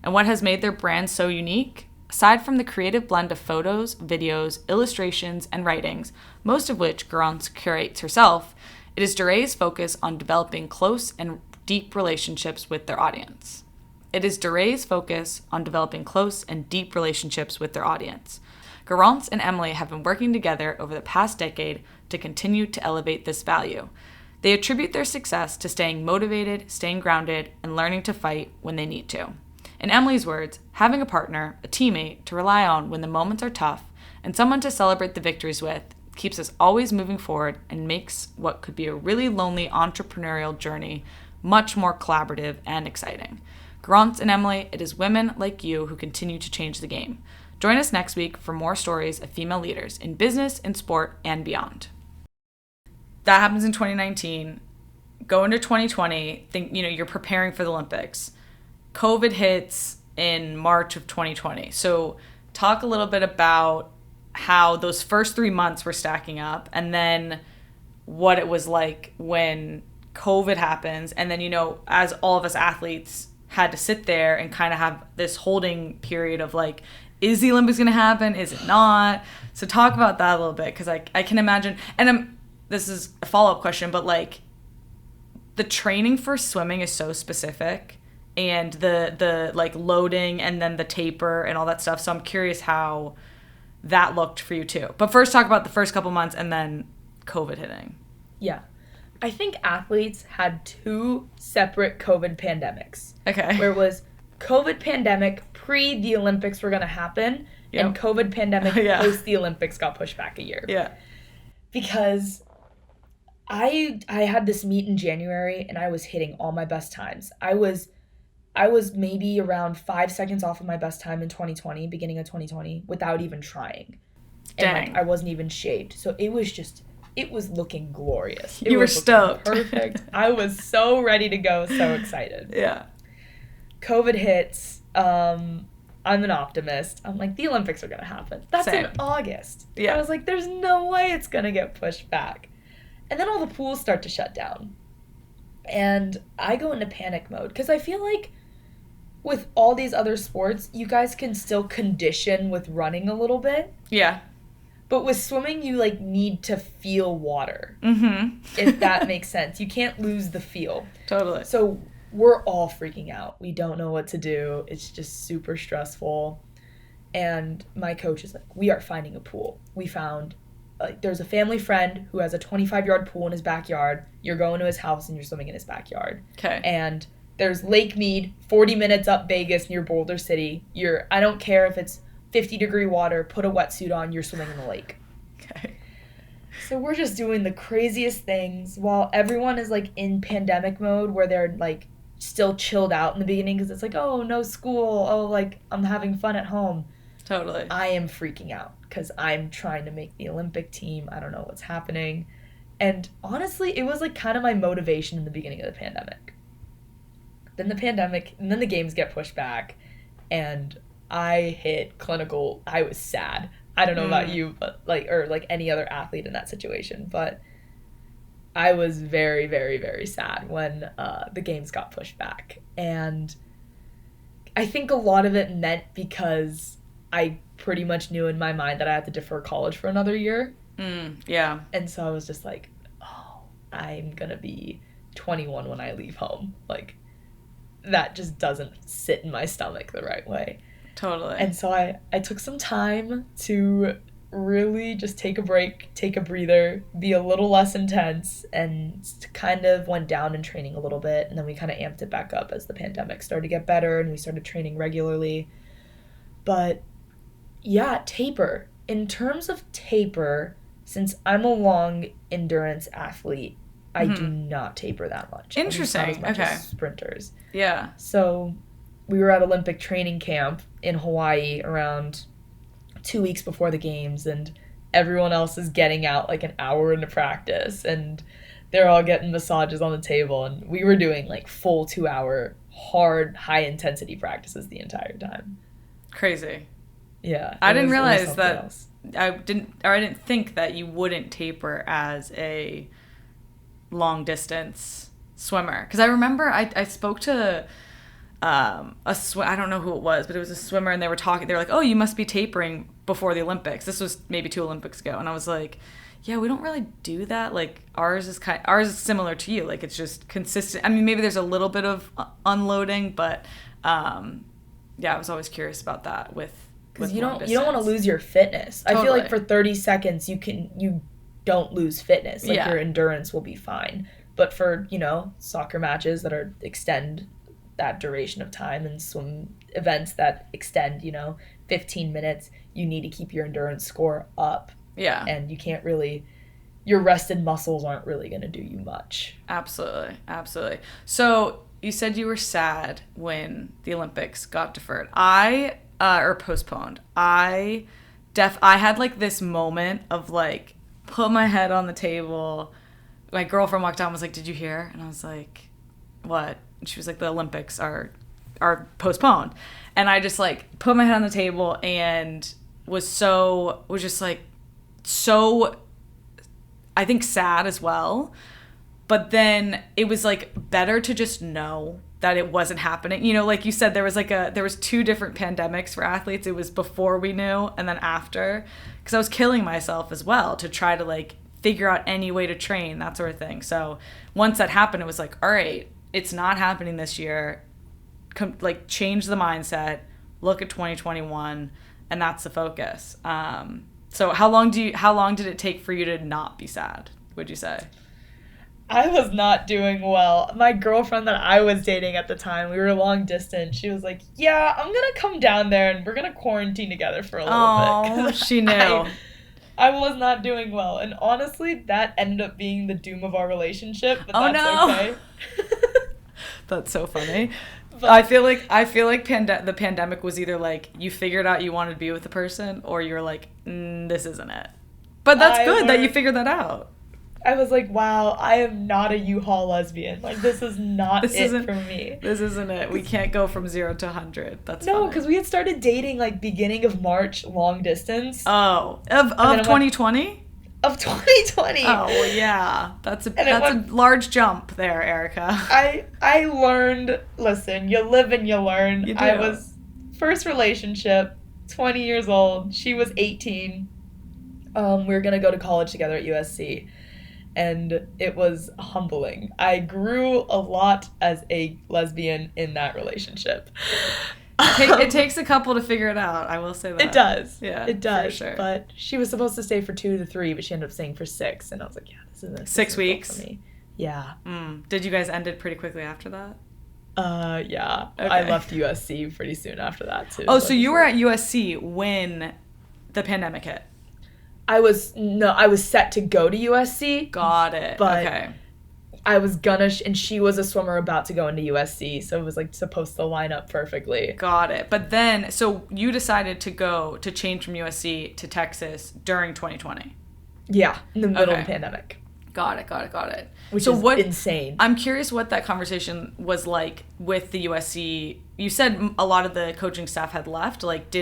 And what has made their brand so unique? Aside from the creative blend of photos, videos, illustrations, and writings, most of which Garance curates herself, it is Doré's focus on developing close and deep relationships with their audience. Garance and Emily have been working together over the past decade to continue to elevate this value. They attribute their success to staying motivated, staying grounded, and learning to fight when they need to. In Emily's words, having a partner, a teammate to rely on when the moments are tough, and someone to celebrate the victories with keeps us always moving forward and makes what could be a really lonely entrepreneurial journey much more collaborative and exciting. Garance and Emily, it is women like you who continue to change the game. Join us next week for more stories of female leaders in business, in sport, and beyond. That happens in 2019. Go into 2020, you're preparing for the Olympics. COVID hits in March of 2020. So talk a little bit about how those first 3 months were stacking up, and then what it was like when COVID happens, and then, as all of us athletes had to sit there and kind of have this holding period of like, is the Olympics going to happen? Is it not? So talk about that a little bit, because I can imagine, and this is a follow-up question, but like, the training for swimming is so specific, and the like loading and then the taper and all that stuff. So I'm curious how that looked for you too. But first talk about the first couple months and then COVID hitting. Yeah. I think athletes had 2 separate COVID pandemics. Okay. Where it was COVID pandemic pre the Olympics were going to happen, and COVID pandemic post the Olympics got pushed back a year. Yeah. Because I had this meet in January and I was hitting all my best times. I was maybe around 5 seconds off of my best time in 2020, beginning of 2020, without even trying. Dang. And I wasn't even shaved. So it was looking glorious. You were stoked. Perfect. I was so ready to go, so excited. Yeah. COVID hits. I'm an optimist. I'm like, the Olympics are going to happen. That's Same. in August. Yeah. I was like, there's no way it's going to get pushed back. And then all the pools start to shut down. And I go into panic mode because I feel like with all these other sports, you guys can still condition with running a little bit. Yeah. But with swimming, you, like, need to feel water. Mm-hmm. If that makes sense. You can't lose the feel. Totally. So we're all freaking out. We don't know what to do. It's just super stressful. And my coach is like, we are finding a pool. We found, like, there's a family friend who has a 25-yard pool in his backyard. You're going to his house and you're swimming in his backyard. Okay. And there's Lake Mead, 40 minutes up Vegas near Boulder City. I don't care if it's 50-degree water, put a wetsuit on, you're swimming in the lake. Okay. So we're just doing the craziest things while everyone is, like, in pandemic mode where they're, like, still chilled out in the beginning because it's like, oh, no school. Oh, like, I'm having fun at home. Totally. I am freaking out because I'm trying to make the Olympic team. I don't know what's happening. And honestly, it was, like, kind of my motivation in the beginning of the pandemic. Then the games get pushed back, and I hit clinical. I was sad. I don't know about you, but or any other athlete in that situation, but I was very, very, very sad when the games got pushed back. And I think a lot of it meant because I pretty much knew in my mind that I had to defer college for another year. Yeah. And so I was just like, oh, I'm going to be 21 when I leave home. Like, that just doesn't sit in my stomach the right way. Totally. And so I took some time to really just take a break, take a breather, be a little less intense, and kind of went down in training a little bit. And then we kind of amped it back up as the pandemic started to get better and we started training regularly. But yeah, taper. In terms of taper, since I'm a long endurance athlete, I do not taper that much. Interesting. Not as much Okay. as sprinters. Yeah. So we were at Olympic training camp in Hawaii around 2 weeks before the games, and everyone else is getting out like an hour into practice, and they're all getting massages on the table, and we were doing like full 2-hour hard, high-intensity practices the entire time. Crazy. Yeah. I didn't it was realize that else. I didn't think that you wouldn't taper as a long distance swimmer, because I remember I spoke to I don't know who it was, but it was a swimmer, and they were like, oh, you must be tapering before the Olympics. This was maybe 2 Olympics ago, and I was like, yeah, we don't really do that. Like, ours is similar to you. Like, it's just consistent. I mean, maybe there's a little bit of unloading, but yeah, I was always curious about that with because you don't want to lose your fitness. Totally. I feel like for 30 seconds you don't lose fitness. Like, your endurance will be fine. But for, soccer matches that extend that duration of time, and swim events that extend, 15 minutes, you need to keep your endurance score up. Yeah. And you can't really, your rested muscles aren't really going to do you much. Absolutely. Absolutely. So you said you were sad when the Olympics got deferred. Or postponed. I had like this moment of like, put my head on the table. My girlfriend walked down and was like, did you hear? And I was like, what? And she was like, the Olympics are postponed. And I just like put my head on the table and was just like so, I think, sad as well. But then it was like better to just know that it wasn't happening. Like you said, there was 2 different pandemics for athletes. It was before we knew and then after, because I was killing myself as well to try to like figure out any way to train, that sort of thing. So once that happened, it was like, all right, it's not happening this year. Like, change the mindset, look at 2021, and that's the focus. So how long did it take for you to not be sad, would you say? I was not doing well. My girlfriend that I was dating at the time, we were long distance. She was like, yeah, I'm going to come down there and we're going to quarantine together for a little bit. Oh, she knew. I was not doing well. And honestly, that ended up being the doom of our relationship. But that's okay. That's so funny. But I feel like the pandemic was either like you figured out you wanted to be with the person, or you're like, this isn't it. But that's good that you figured that out. I was like, wow, I am not a U-Haul lesbian. Like, this is not it for me. This isn't it. We can't go from 0 to 100. That's no, because we had started dating like beginning of March, long distance. Oh, of 2020? Of 2020. Oh, well, yeah. That's a large jump there, Erica. I learned, listen, you live and you learn. You do. I was first relationship, 20 years old. She was 18. We were going to go to college together at USC. And it was humbling. I grew a lot as a lesbian in that relationship. It takes a couple to figure it out, I will say that. It does. Yeah, it does. For sure. But she was supposed to stay for 2 to 3, but she ended up staying for 6. And I was like, yeah, this is 6 weeks? For me. Yeah. Did you guys end it pretty quickly after that? Yeah. Okay. I left USC pretty soon after that, too. Oh, so you were at USC when the pandemic hit? I was set to go to USC. Got it. But okay. I was gonna, and she was a swimmer about to go into USC, so it was like supposed to line up perfectly. Got it. But then, so you decided to change from USC to Texas during 2020. Yeah, in the middle of the pandemic. Got it. Which is insane. I'm curious what that conversation was like with the USC. You said a lot of the coaching staff had left. Like,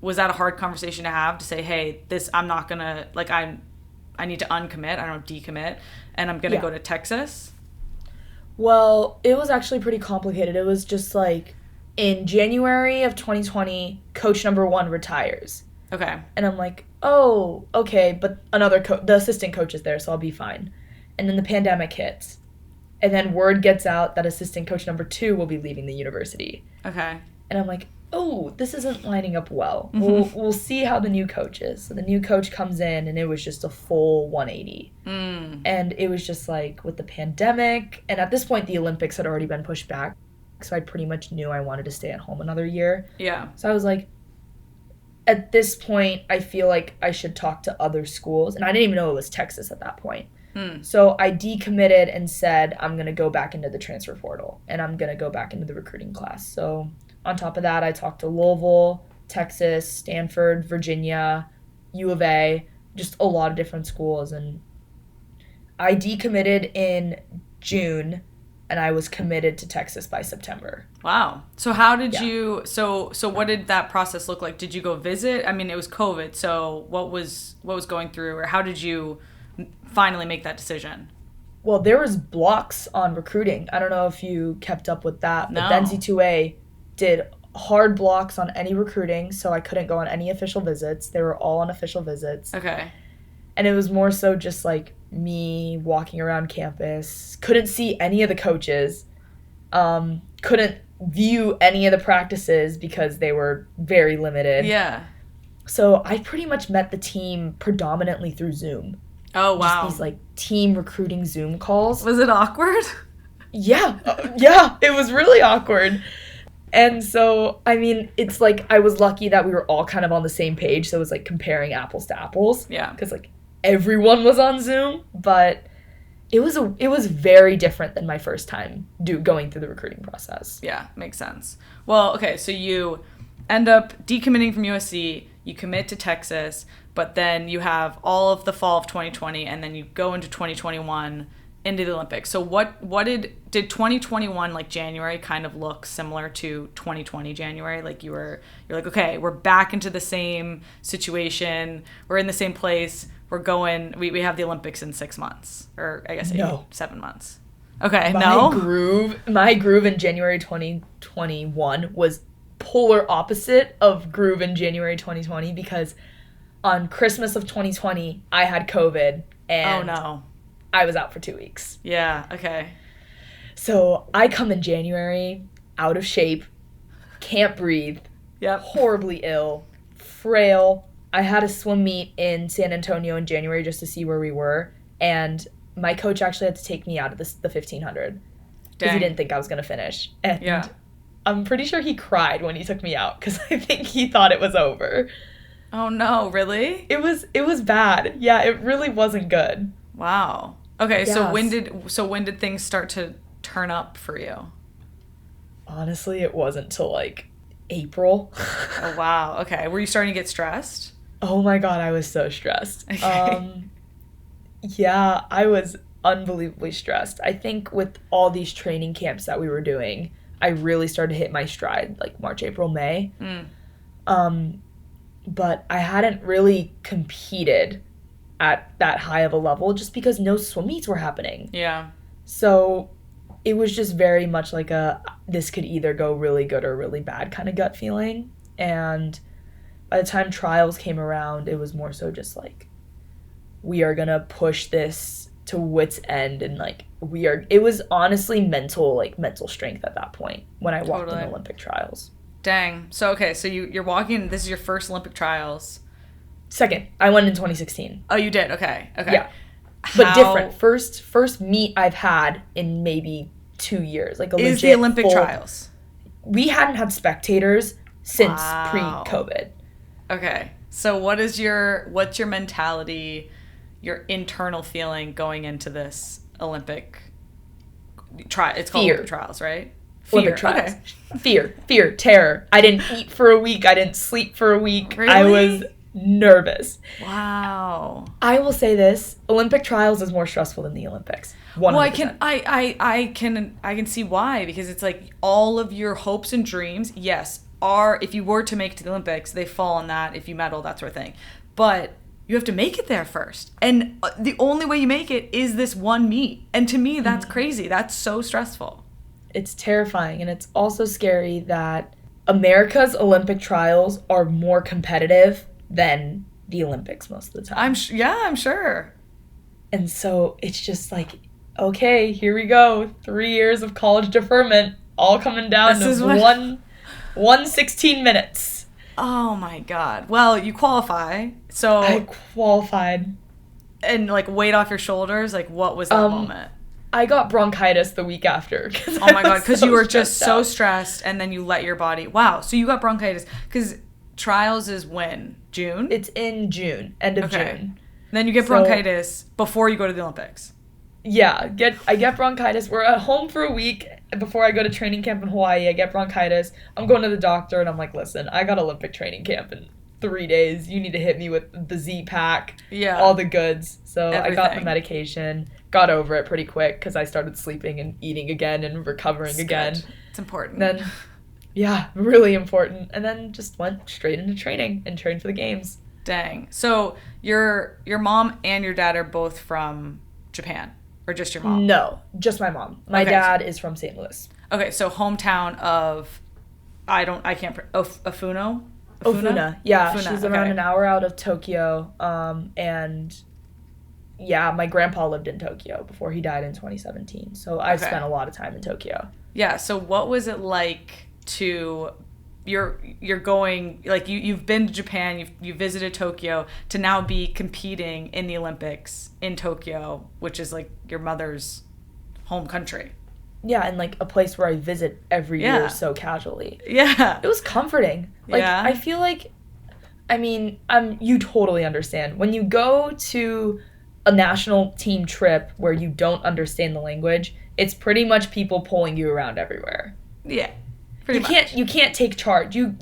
was that a hard conversation to have, to say, hey, I'm not gonna, like, I need to uncommit, I don't decommit, and I'm gonna go to Texas? Well, it was actually pretty complicated. It was just like, in January of 2020, coach number 1 retires. Okay. And I'm like, oh, okay, but the assistant coach is there, so I'll be fine. And then the pandemic hits. And then word gets out that assistant coach number 2 will be leaving the university. Okay. And I'm like, oh, this isn't lining up well. We'll see how the new coach is. So the new coach comes in, and it was just a full 180. And it was just like, with the pandemic, and at this point the Olympics had already been pushed back, so I pretty much knew I wanted to stay at home another year. Yeah. So I was like, at this point, I feel like I should talk to other schools. And I didn't even know it was Texas at that point. So I decommitted and said, I'm going to go back into the transfer portal, and I'm going to go back into the recruiting class. So on top of that, I talked to Louisville, Texas, Stanford, Virginia, U of A, just a lot of different schools. And I decommitted in June, and I was committed to Texas by September. Wow. So how did you, so what did that process look like? Did you go visit? I mean, it was COVID, so what was going through, or how did you finally make that decision? Well, there was blocks on recruiting. I don't know if you kept up with that, but No. NC2A did hard blocks on any recruiting, so I couldn't go on any official visits. They were all unofficial visits. Okay. And it was more so just like me walking around campus. Couldn't see any of the coaches. Couldn't view any of the practices because they were very limited. Yeah. So I pretty much met the team predominantly through Zoom. Oh, wow. Just these like team recruiting Zoom calls. Was it awkward? Yeah. It was really awkward. And so, I mean, it's like I was lucky that we were all kind of on the same page. So it was like comparing apples to apples. Yeah. Because like everyone was on Zoom. But it was very different than my first time going through the recruiting process. Yeah, makes sense. Well, okay, so you end up decommitting from USC, you commit to Texas, but then you have all of the fall of 2020, and then you go into 2021 into the Olympics. So what did 2021, like, January kind of look similar to 2020 January? Like you're like, okay, we're back into the same situation, we're in the same place, we're going, we have the Olympics in 6 months, or I guess 7 months. Okay, My groove in January 2021 was polar opposite of groove in January 2020, because on Christmas of 2020, I had COVID, and Oh, no. I was out for 2 weeks. Yeah, okay. So I come in January, out of shape, can't breathe, Yep. horribly ill, frail. I had a swim meet in San Antonio in January just to see where we were, and my coach actually had to take me out of the 1500 because he didn't think I was going to finish. And Yeah. I'm pretty sure he cried when he took me out because I think he thought it was over. Oh, no, really? It was bad. Yeah, it really wasn't good. Wow. Okay, so Yes. when did things start to turn up for you? Honestly, it wasn't till like April. Oh, wow. Okay. Were you starting to get stressed? Oh my God, I was so stressed. Okay. Yeah, I was unbelievably stressed. I think with all these training camps that we were doing, I really started to hit my stride like March, April, May. But I hadn't really competed at that high of a level just because no swim meets were happening. Yeah. So it was just very much like this could either go really good or really bad kind of gut feeling. And by the time trials came around, it was more so just like, we are going to push this to wit's end. And like, it was honestly mental strength at that point when I walked in Totally. the Olympic trials. Dang. So, okay, so you're walking, this is your first Olympic trials. Second, I went in 2016. Oh, you did? Okay. Okay. Yeah. But different. First meet I've had in maybe 2 years. Like a Is legit the Olympic full- trials. We hadn't had spectators since Wow. pre-COVID. Okay. So what's your mentality, your internal feeling going into this Olympic trial? It's called Fear. Olympic trials, right? Olympic trials. Fear, terror. I didn't eat for a week. I didn't sleep for a week. Really? I was nervous. Wow. I will say this: Olympic trials is more stressful than the Olympics. 100%. Well, I can see why, because it's like all of your hopes and dreams, yes, are, if you were to make it to the Olympics, they fall on that, if you medal, that sort of thing. But you have to make it there first. And the only way you make it is this one meet. And to me, that's crazy. That's so stressful. It's terrifying, and it's also scary that America's Olympic trials are more competitive than the Olympics most of the time. I'm sure. And so it's just like, okay, here we go. 3 years of college deferment, all coming down This is to what- one 16 minutes. Oh my God. Well, you qualify. So, I qualified. and like weight off your shoulders, like what was that moment? I got bronchitis the week after. Oh my God, because you were just so stressed. stressed, and then you let your body. Wow, so you got bronchitis because trials is when? June. It's in June, end of June. Then you get So- bronchitis before you go to the Olympics. Yeah, I get bronchitis. We're at home for a week before I go to training camp in Hawaii. I get bronchitis. I'm going to the doctor, and I'm like, listen, I got Olympic training camp in 3 days. You need to hit me with the Z-Pack, Yeah. all the goods. So I got the Everything. medication, got over it pretty quick because I started sleeping and eating again and recovering It's again. good. It's important. Then, yeah, really important. And then just went straight into training and trained for the games. Dang. So your mom and your dad are both from Japan, or just your mom? No, just my mom. My Okay. dad is from St. Louis. Okay, so hometown of, Ofuna? Ofuna. Yeah, Ofuna, she's okay. around an hour out of Tokyo. And yeah, my grandpa lived in Tokyo before he died in 2017. So I've Okay. spent a lot of time in Tokyo. Yeah, so what was it like to, you're going, like you've been to Japan, you visited Tokyo, to now be competing in the Olympics in Tokyo, which is like your mother's home country. Yeah, and like a place where I visit every Yeah. year so casually. Yeah. It was comforting. Like, Yeah. I feel like, I mean, you totally understand. When you go to a national team trip where you don't understand the language, it's pretty much people pulling you around everywhere. Yeah. Pretty You much. you can't take charge. You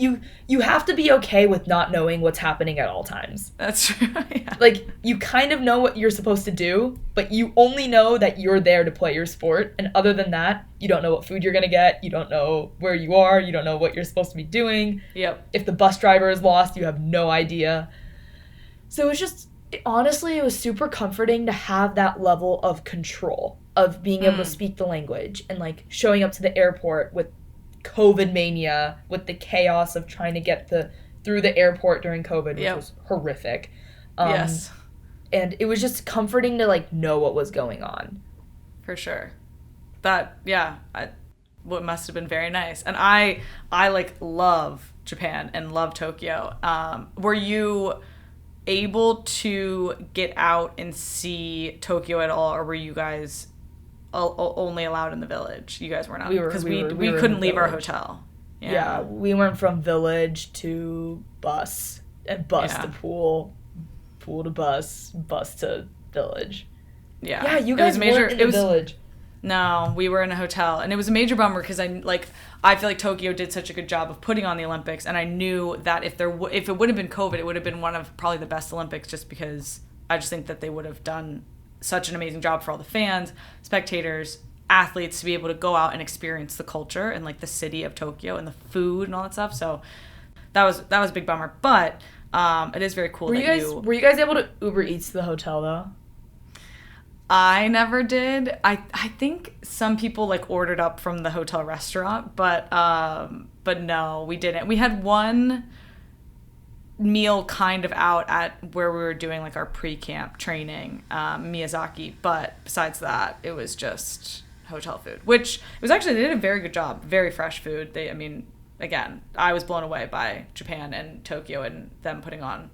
have to be okay with not knowing what's happening at all times. That's true. Yeah. Like, you kind of know what you're supposed to do, but you only know that you're there to play your sport, and other than that, you don't know what food you're gonna get, you don't know where you are, you don't know what you're supposed to be doing. Yep. If the bus driver is lost, you have no idea. So it's just, honestly, it was super comforting to have that level of control, of being able to speak the language, and like showing up to the airport with COVID mania, with the chaos of trying to get through the airport during COVID, which Yep. was horrific. Yes. And it was just comforting to, like, know what was going on. For sure. What must have been very nice. And I like love Japan and love Tokyo. Were you able to get out and see Tokyo at all, or were you guys only allowed in the village? You guys were not, because we couldn't leave our hotel. Yeah, we went from village to bus, and bus to pool to bus to village. Yeah, you guys weren't in the village. No, we were in a hotel, and it was a major bummer because I feel like Tokyo did such a good job of putting on the Olympics, and I knew that if it would have been COVID, it would have been one of probably the best Olympics, just because I just think that they would have done such an amazing job for all the fans, spectators, athletes to be able to go out and experience the culture and like the city of Tokyo and the food and all that stuff. So that was a big bummer, but it is very cool. Were you guys able to Uber Eats to the hotel though? I never did. I think some people like ordered up from the hotel restaurant, but no, we didn't. We had one meal kind of out at where we were doing like our pre-camp training, Miyazaki, but besides that, it was just hotel food, which it was actually, they did a very good job. Very fresh food. Again, I was blown away by Japan and Tokyo and them putting on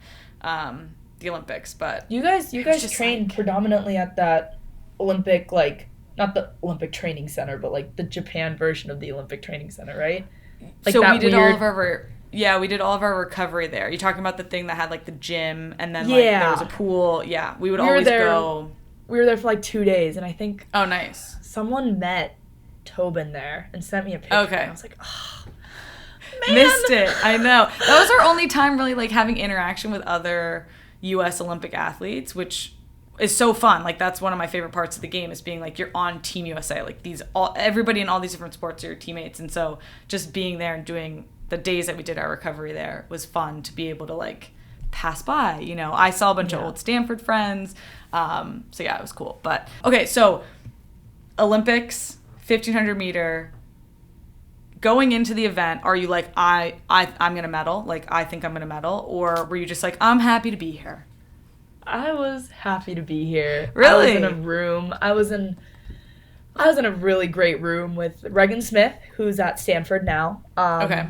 the Olympics. But you guys trained predominantly at that Olympic, like, not the Olympic Training Center, but like the Japan version of the Olympic Training Center, right? Like, so we did all of our recovery there. You're talking about the thing that had like the gym and then like there was a pool. Yeah, we would always go. We were there for like 2 days, and I think nice. Someone met Tobin there and sent me a picture. Okay. And I was like, oh, man. Missed it. I know. That was our only time really like having interaction with other U.S. Olympic athletes, which is so fun. Like, that's one of my favorite parts of the game, is being like, you're on Team USA. Like, everybody in all these different sports are your teammates. And so just being there and doing the days that we did our recovery there was fun to be able to like pass by. You know, I saw a bunch of old Stanford friends. So yeah, it was cool. But okay, so Olympics, 1500 meter. Going into the event, are you like, I'm gonna medal? Like, I think I'm gonna medal? Or were you just like, I'm happy to be here? I was happy to be here. Really? I was in a room. I was in a really great room with Regan Smith, who's at Stanford now. Okay.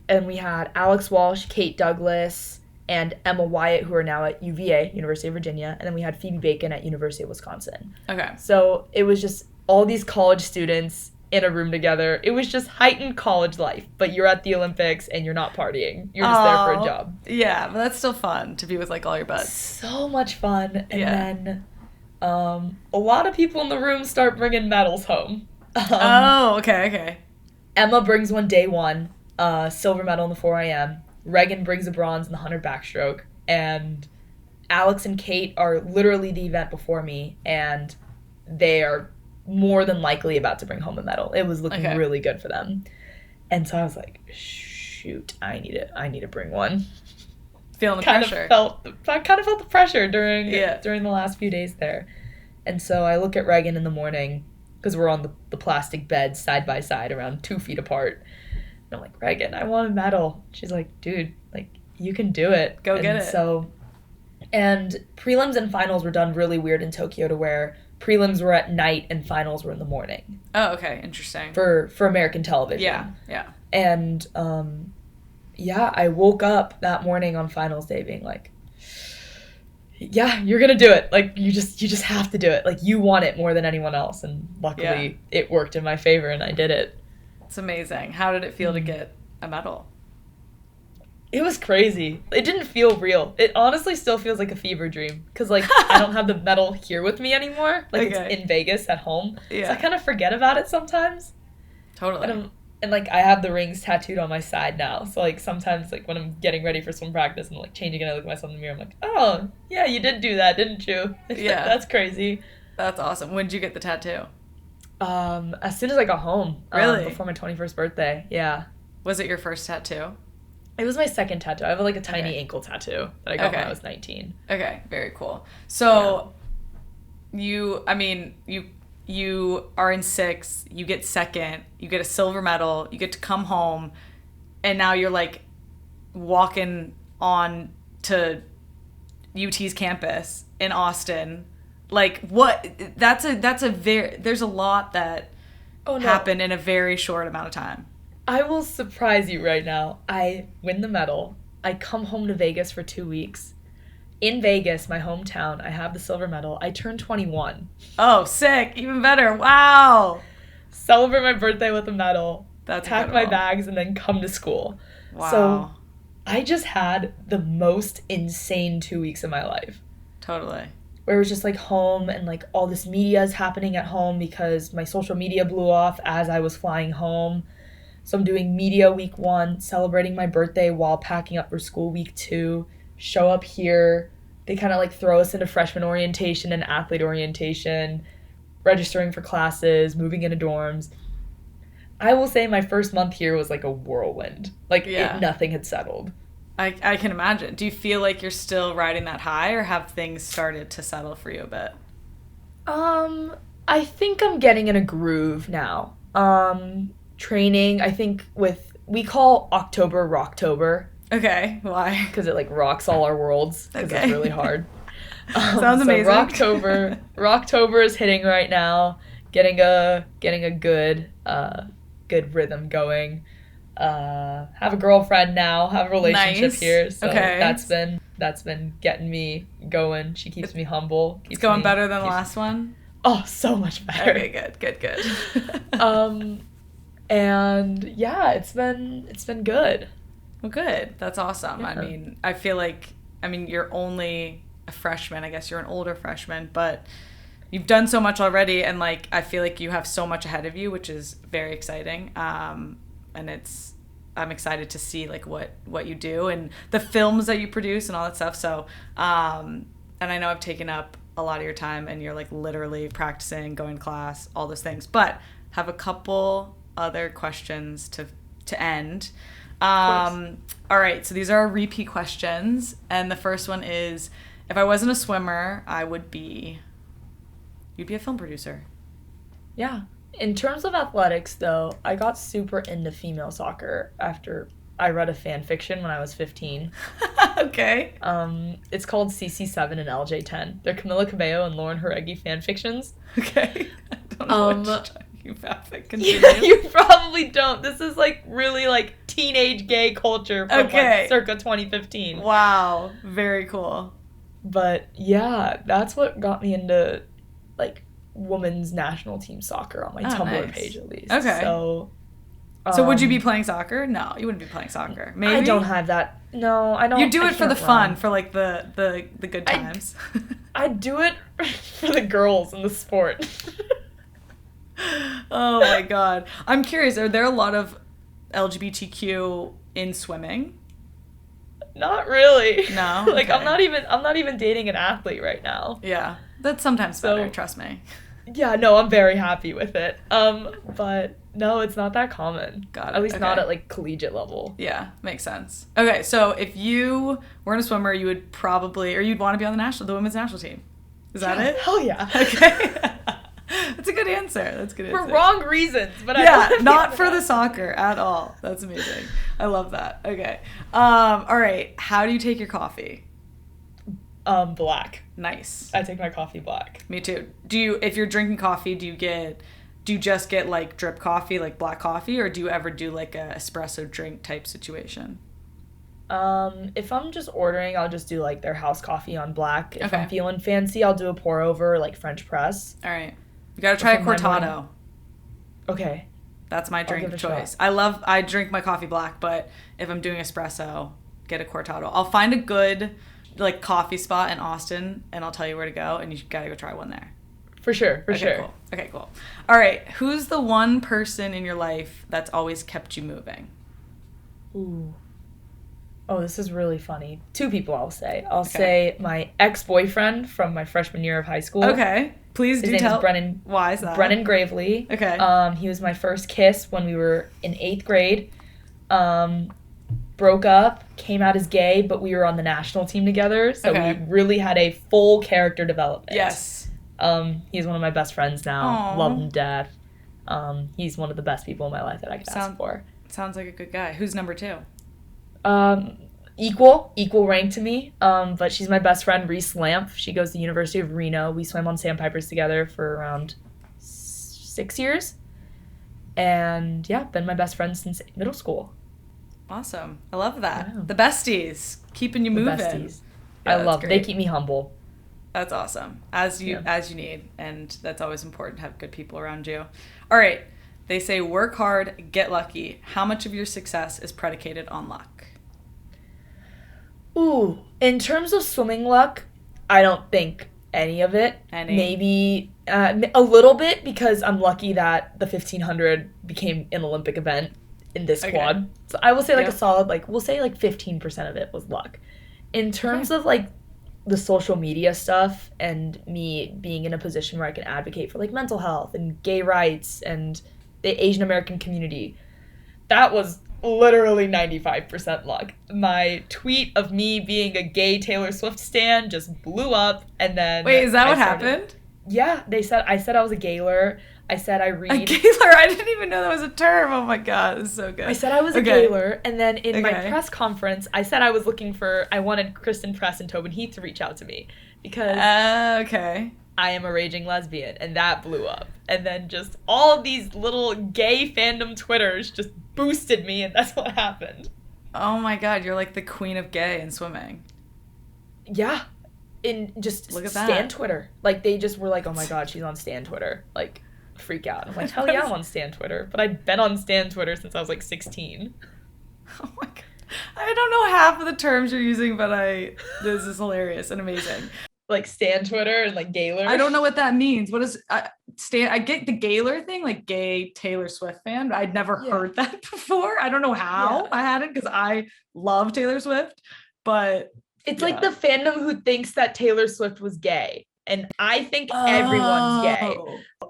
And we had Alex Walsh, Kate Douglas, and Emma Wyatt, who are now at UVA, University of Virginia. And then we had Phoebe Bacon at University of Wisconsin. Okay. So it was just all these college students in a room together. It was just heightened college life, but you're at the Olympics and you're not partying. You're just there for a job. Yeah, but that's still fun to be with like all your buds. So much fun. And then a lot of people in the room start bringing medals home. Okay. Emma brings one day one, silver medal in the 4 a.m. Regan brings a bronze in the 100 backstroke. And Alex and Kate are literally the event before me, and they are more than likely about to bring home a medal. It was looking really good for them. And so I was like, shoot, I need to bring one. Feeling the pressure. I kind of felt the pressure during the last few days there. And so I look at Regan in the morning, because we're on the plastic bed side by side around 2 feet apart. And I'm like, Regan, I want a medal. She's like, dude, like, you can do it. Go get it. And prelims and finals were done really weird in Tokyo, to where prelims were at night and finals were in the morning. Oh, okay. Interesting. For American television. Yeah. And, I woke up that morning on finals day being like, yeah, you're going to do it. Like, you just have to do it. Like, you want it more than anyone else. And luckily it worked in my favor and I did it. It's amazing. How did it feel to get a medal? It was crazy. It didn't feel real. It honestly still feels like a fever dream, because like I don't have the medal here with me anymore. Like it's in Vegas at home. Yeah. So I kind of forget about it sometimes. Totally. And like I have the rings tattooed on my side now. So like sometimes like when I'm getting ready for swim practice and like changing and I look at myself in the mirror, I'm like, oh yeah, you did do that, didn't you? Yeah. That's crazy. That's awesome. When did you get the tattoo? As soon as I got home. Really? Before my 21st birthday. Yeah. Was it your first tattoo? It was my second tattoo. I have like a tiny ankle tattoo that I got when I was 19. Okay, very cool. So you are in 6th, you get second, you get a silver medal, you get to come home, and now you're like walking on to UT's campus in Austin. Like, what? That's a very, there's a lot that happened in a very short amount of time. I will surprise you right now. I win the medal. I come home to Vegas for 2 weeks. In Vegas, my hometown, I have the silver medal. I turn 21. Oh, sick. Even better. Wow. Celebrate my birthday with a medal. That's pack my bags and then come to school. Wow. So I just had the most insane 2 weeks of my life. Totally. Where it was just like home and like all this media is happening at home because my social media blew off as I was flying home. So I'm doing media week 1, celebrating my birthday while packing up for school week 2, show up here. They kind of like throw us into freshman orientation and athlete orientation, registering for classes, moving into dorms. I will say my first month here was like a whirlwind. Like nothing had settled. I can imagine. Do you feel like you're still riding that high, or have things started to settle for you a bit? I think I'm getting in a groove now. Training, I think we call October Rocktober. Okay, why? Because it like rocks all our worlds. Because it's really hard. Sounds amazing. Rocktober is hitting right now. Getting a good rhythm going. Have a girlfriend now. Have a relationship here. So that's been getting me going. She keeps me humble. It's going better than the last one? Oh, so much better. Okay, good. And yeah, it's been good. Well, good. That's awesome. Yeah. I mean, I feel like, you're only a freshman. I guess you're an older freshman, but you've done so much already, and like I feel like you have so much ahead of you, which is very exciting. And I'm excited to see like what you do and the films that you produce and all that stuff. So, and I know I've taken up a lot of your time, and you're like literally practicing, going to class, all those things. But have a couple other questions to end. All right, so these are our repeat questions, and the first one is, if I wasn't a swimmer, you'd be a film producer. Yeah. In terms of athletics, though, I got super into female soccer after I read a fan fiction when I was 15. Okay. It's called CC7 and LJ10. They're Camila Cabello and Lauren Jaregui fan fictions. Okay. I don't know what you're talking about, but continue. Yeah, you probably don't. This is like really like teenage gay culture from like circa 2015. Wow. Very cool. But yeah, that's what got me into like women's national team soccer on my Tumblr page, at least. Okay. So would you be playing soccer? No, you wouldn't be playing soccer. Maybe. I don't have that. No, I don't. You do it for the fun, for like the good times. I do it for the girls in the sport. Oh my god. I'm curious, are there a lot of LGBTQ in swimming? Not really. No. Like okay. I'm not even dating an athlete right now. Yeah. That's sometimes better, trust me. Yeah, no, I'm very happy with it. But no, it's not that common. Got it. At least not at like collegiate level. Yeah, makes sense. Okay, so if you weren't a swimmer, you would probably, or you'd want to be on the women's national team. Is that it? Hell yeah. Okay. That's a good answer. For wrong reasons, but not for the soccer at all. That's amazing. I love that. Okay. All right. How do you take your coffee? Black. Nice. I take my coffee black. Me too. If you're drinking coffee, do you just get like drip coffee, like black coffee, or do you ever do like a espresso drink type situation? If I'm just ordering, I'll just do like their house coffee on black. If I'm feeling fancy, I'll do a pour over, like French press. All right. You gotta try a cortado. Okay. That's my drink choice. I drink my coffee black, but if I'm doing espresso, get a cortado. I'll find a good like coffee spot in Austin, and I'll tell you where to go, and you gotta go try one there. For sure. Cool. Okay, cool. All right. Who's the one person in your life that's always kept you moving? Ooh. Oh, this is really funny. 2 people I'll say. I'll say my ex-boyfriend from my freshman year of high school. Okay. Please do tell. His name is Brennan. Why is that? Brennan Gravely. Okay. He was my first kiss when we were in 8th grade. Broke up, came out as gay, but we were on the national team together, so we really had a full character development. Yes. He's one of my best friends now. Aww. Love him to death. He's one of the best people in my life that I could ask for. Sounds like a good guy. Who's number 2? equal rank to me. But she's my best friend, Reese Lamp. She goes to the University of Reno. We swam on Sandpipers together for around 6 years. And yeah, been my best friend since middle school. Awesome. I love that. Yeah. The besties, keeping you moving. Besties. Yeah, I love it. They keep me humble. That's awesome. As you need. And that's always important to have good people around you. All right. They say work hard, get lucky. How much of your success is predicated on luck? Ooh, in terms of swimming luck, I don't think any of it. Maybe a little bit, because I'm lucky that the 1500 became an Olympic event in this quad. So I will say a solid, we'll say 15% of it was luck. In terms of the social media stuff and me being in a position where I can advocate for mental health and gay rights and the Asian American community, that was literally 95% luck. My tweet of me being a gay Taylor Swift stan just blew up, and then wait, is that what happened? Yeah, I said I was a gayler. I said I read a gayler. I didn't even know that was a term. Oh my god, this is so good. I said I was a gayler, and then in my press conference, I said I wanted Kristen Press and Tobin Heath to reach out to me because I am a raging lesbian, and that blew up. And then just all of these little gay fandom Twitters just boosted me, and that's what happened. Oh my god, you're the queen of gay in swimming. Yeah. In just look at Stan that. Twitter. They just were oh my god, she's on Stan Twitter. Freak out. I'm hell yeah, I'm on Stan Twitter. But I've been on Stan Twitter since I was 16. Oh my god. I don't know half of the terms you're using, but this is hilarious and amazing. Stan Twitter and gayler. I don't know what that means. What is Stan? I get the gayler thing, gay Taylor Swift fan, but I'd never heard that before. I don't know how I had it because I love Taylor Swift, but it's the fandom who thinks that Taylor Swift was gay, and I think everyone's gay.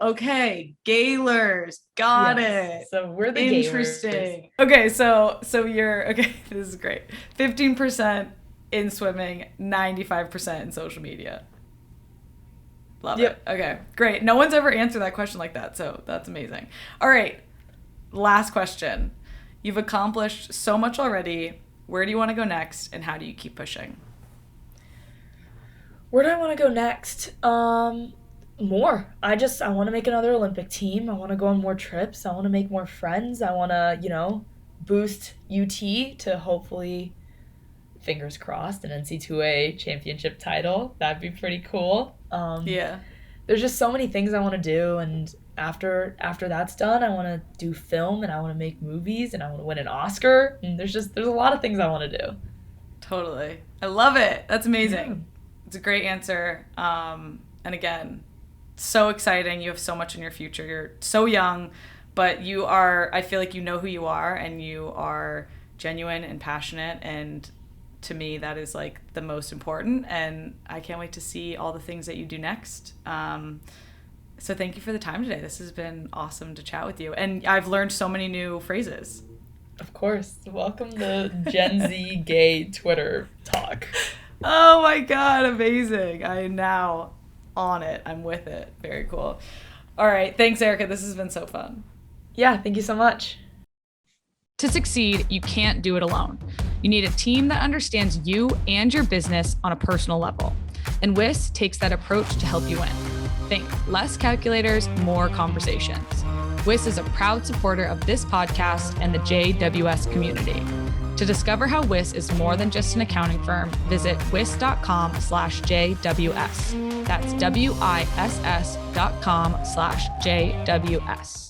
Okay, gaylers, got it. So we're the interesting. Gaylers. Okay, so you're This is great. 15%. In swimming, 95% in social media. Love it. Okay, great. No one's ever answered that question like that, so that's amazing. All right, last question. You've accomplished so much already. Where do you want to go next, and how do you keep pushing? Where do I want to go next? More. I want to make another Olympic team. I want to go on more trips. I want to make more friends. I want to, boost UT to hopefully, fingers crossed, an NC2A championship title. That'd be pretty cool. There's just so many things I want to do, and after that's done, I want to do film, and I want to make movies, and I want to win an Oscar, and there's a lot of things I want to do. Totally. I love it. That's amazing. Yeah. It's a great answer. And again, so exciting. You have so much in your future. You're so young, but I feel like you know who you are, and you are genuine and passionate, and to me, that is the most important, and I can't wait to see all the things that you do next. So thank you for the time today. This has been awesome to chat with you, and I've learned so many new phrases. Of course. Welcome to Gen Z gay Twitter talk. Oh my god, amazing. I am now on it. I'm with it. Very cool. All right. Thanks, Erica. This has been so fun. Yeah, thank you so much. To succeed, you can't do it alone. You need a team that understands you and your business on a personal level. And Whis takes that approach to help you win. Think less calculators, more conversations. Whis is a proud supporter of this podcast and the JWS community. To discover how Whis is more than just an accounting firm, visit whis.com/JWS. That's WISS.com/JWS.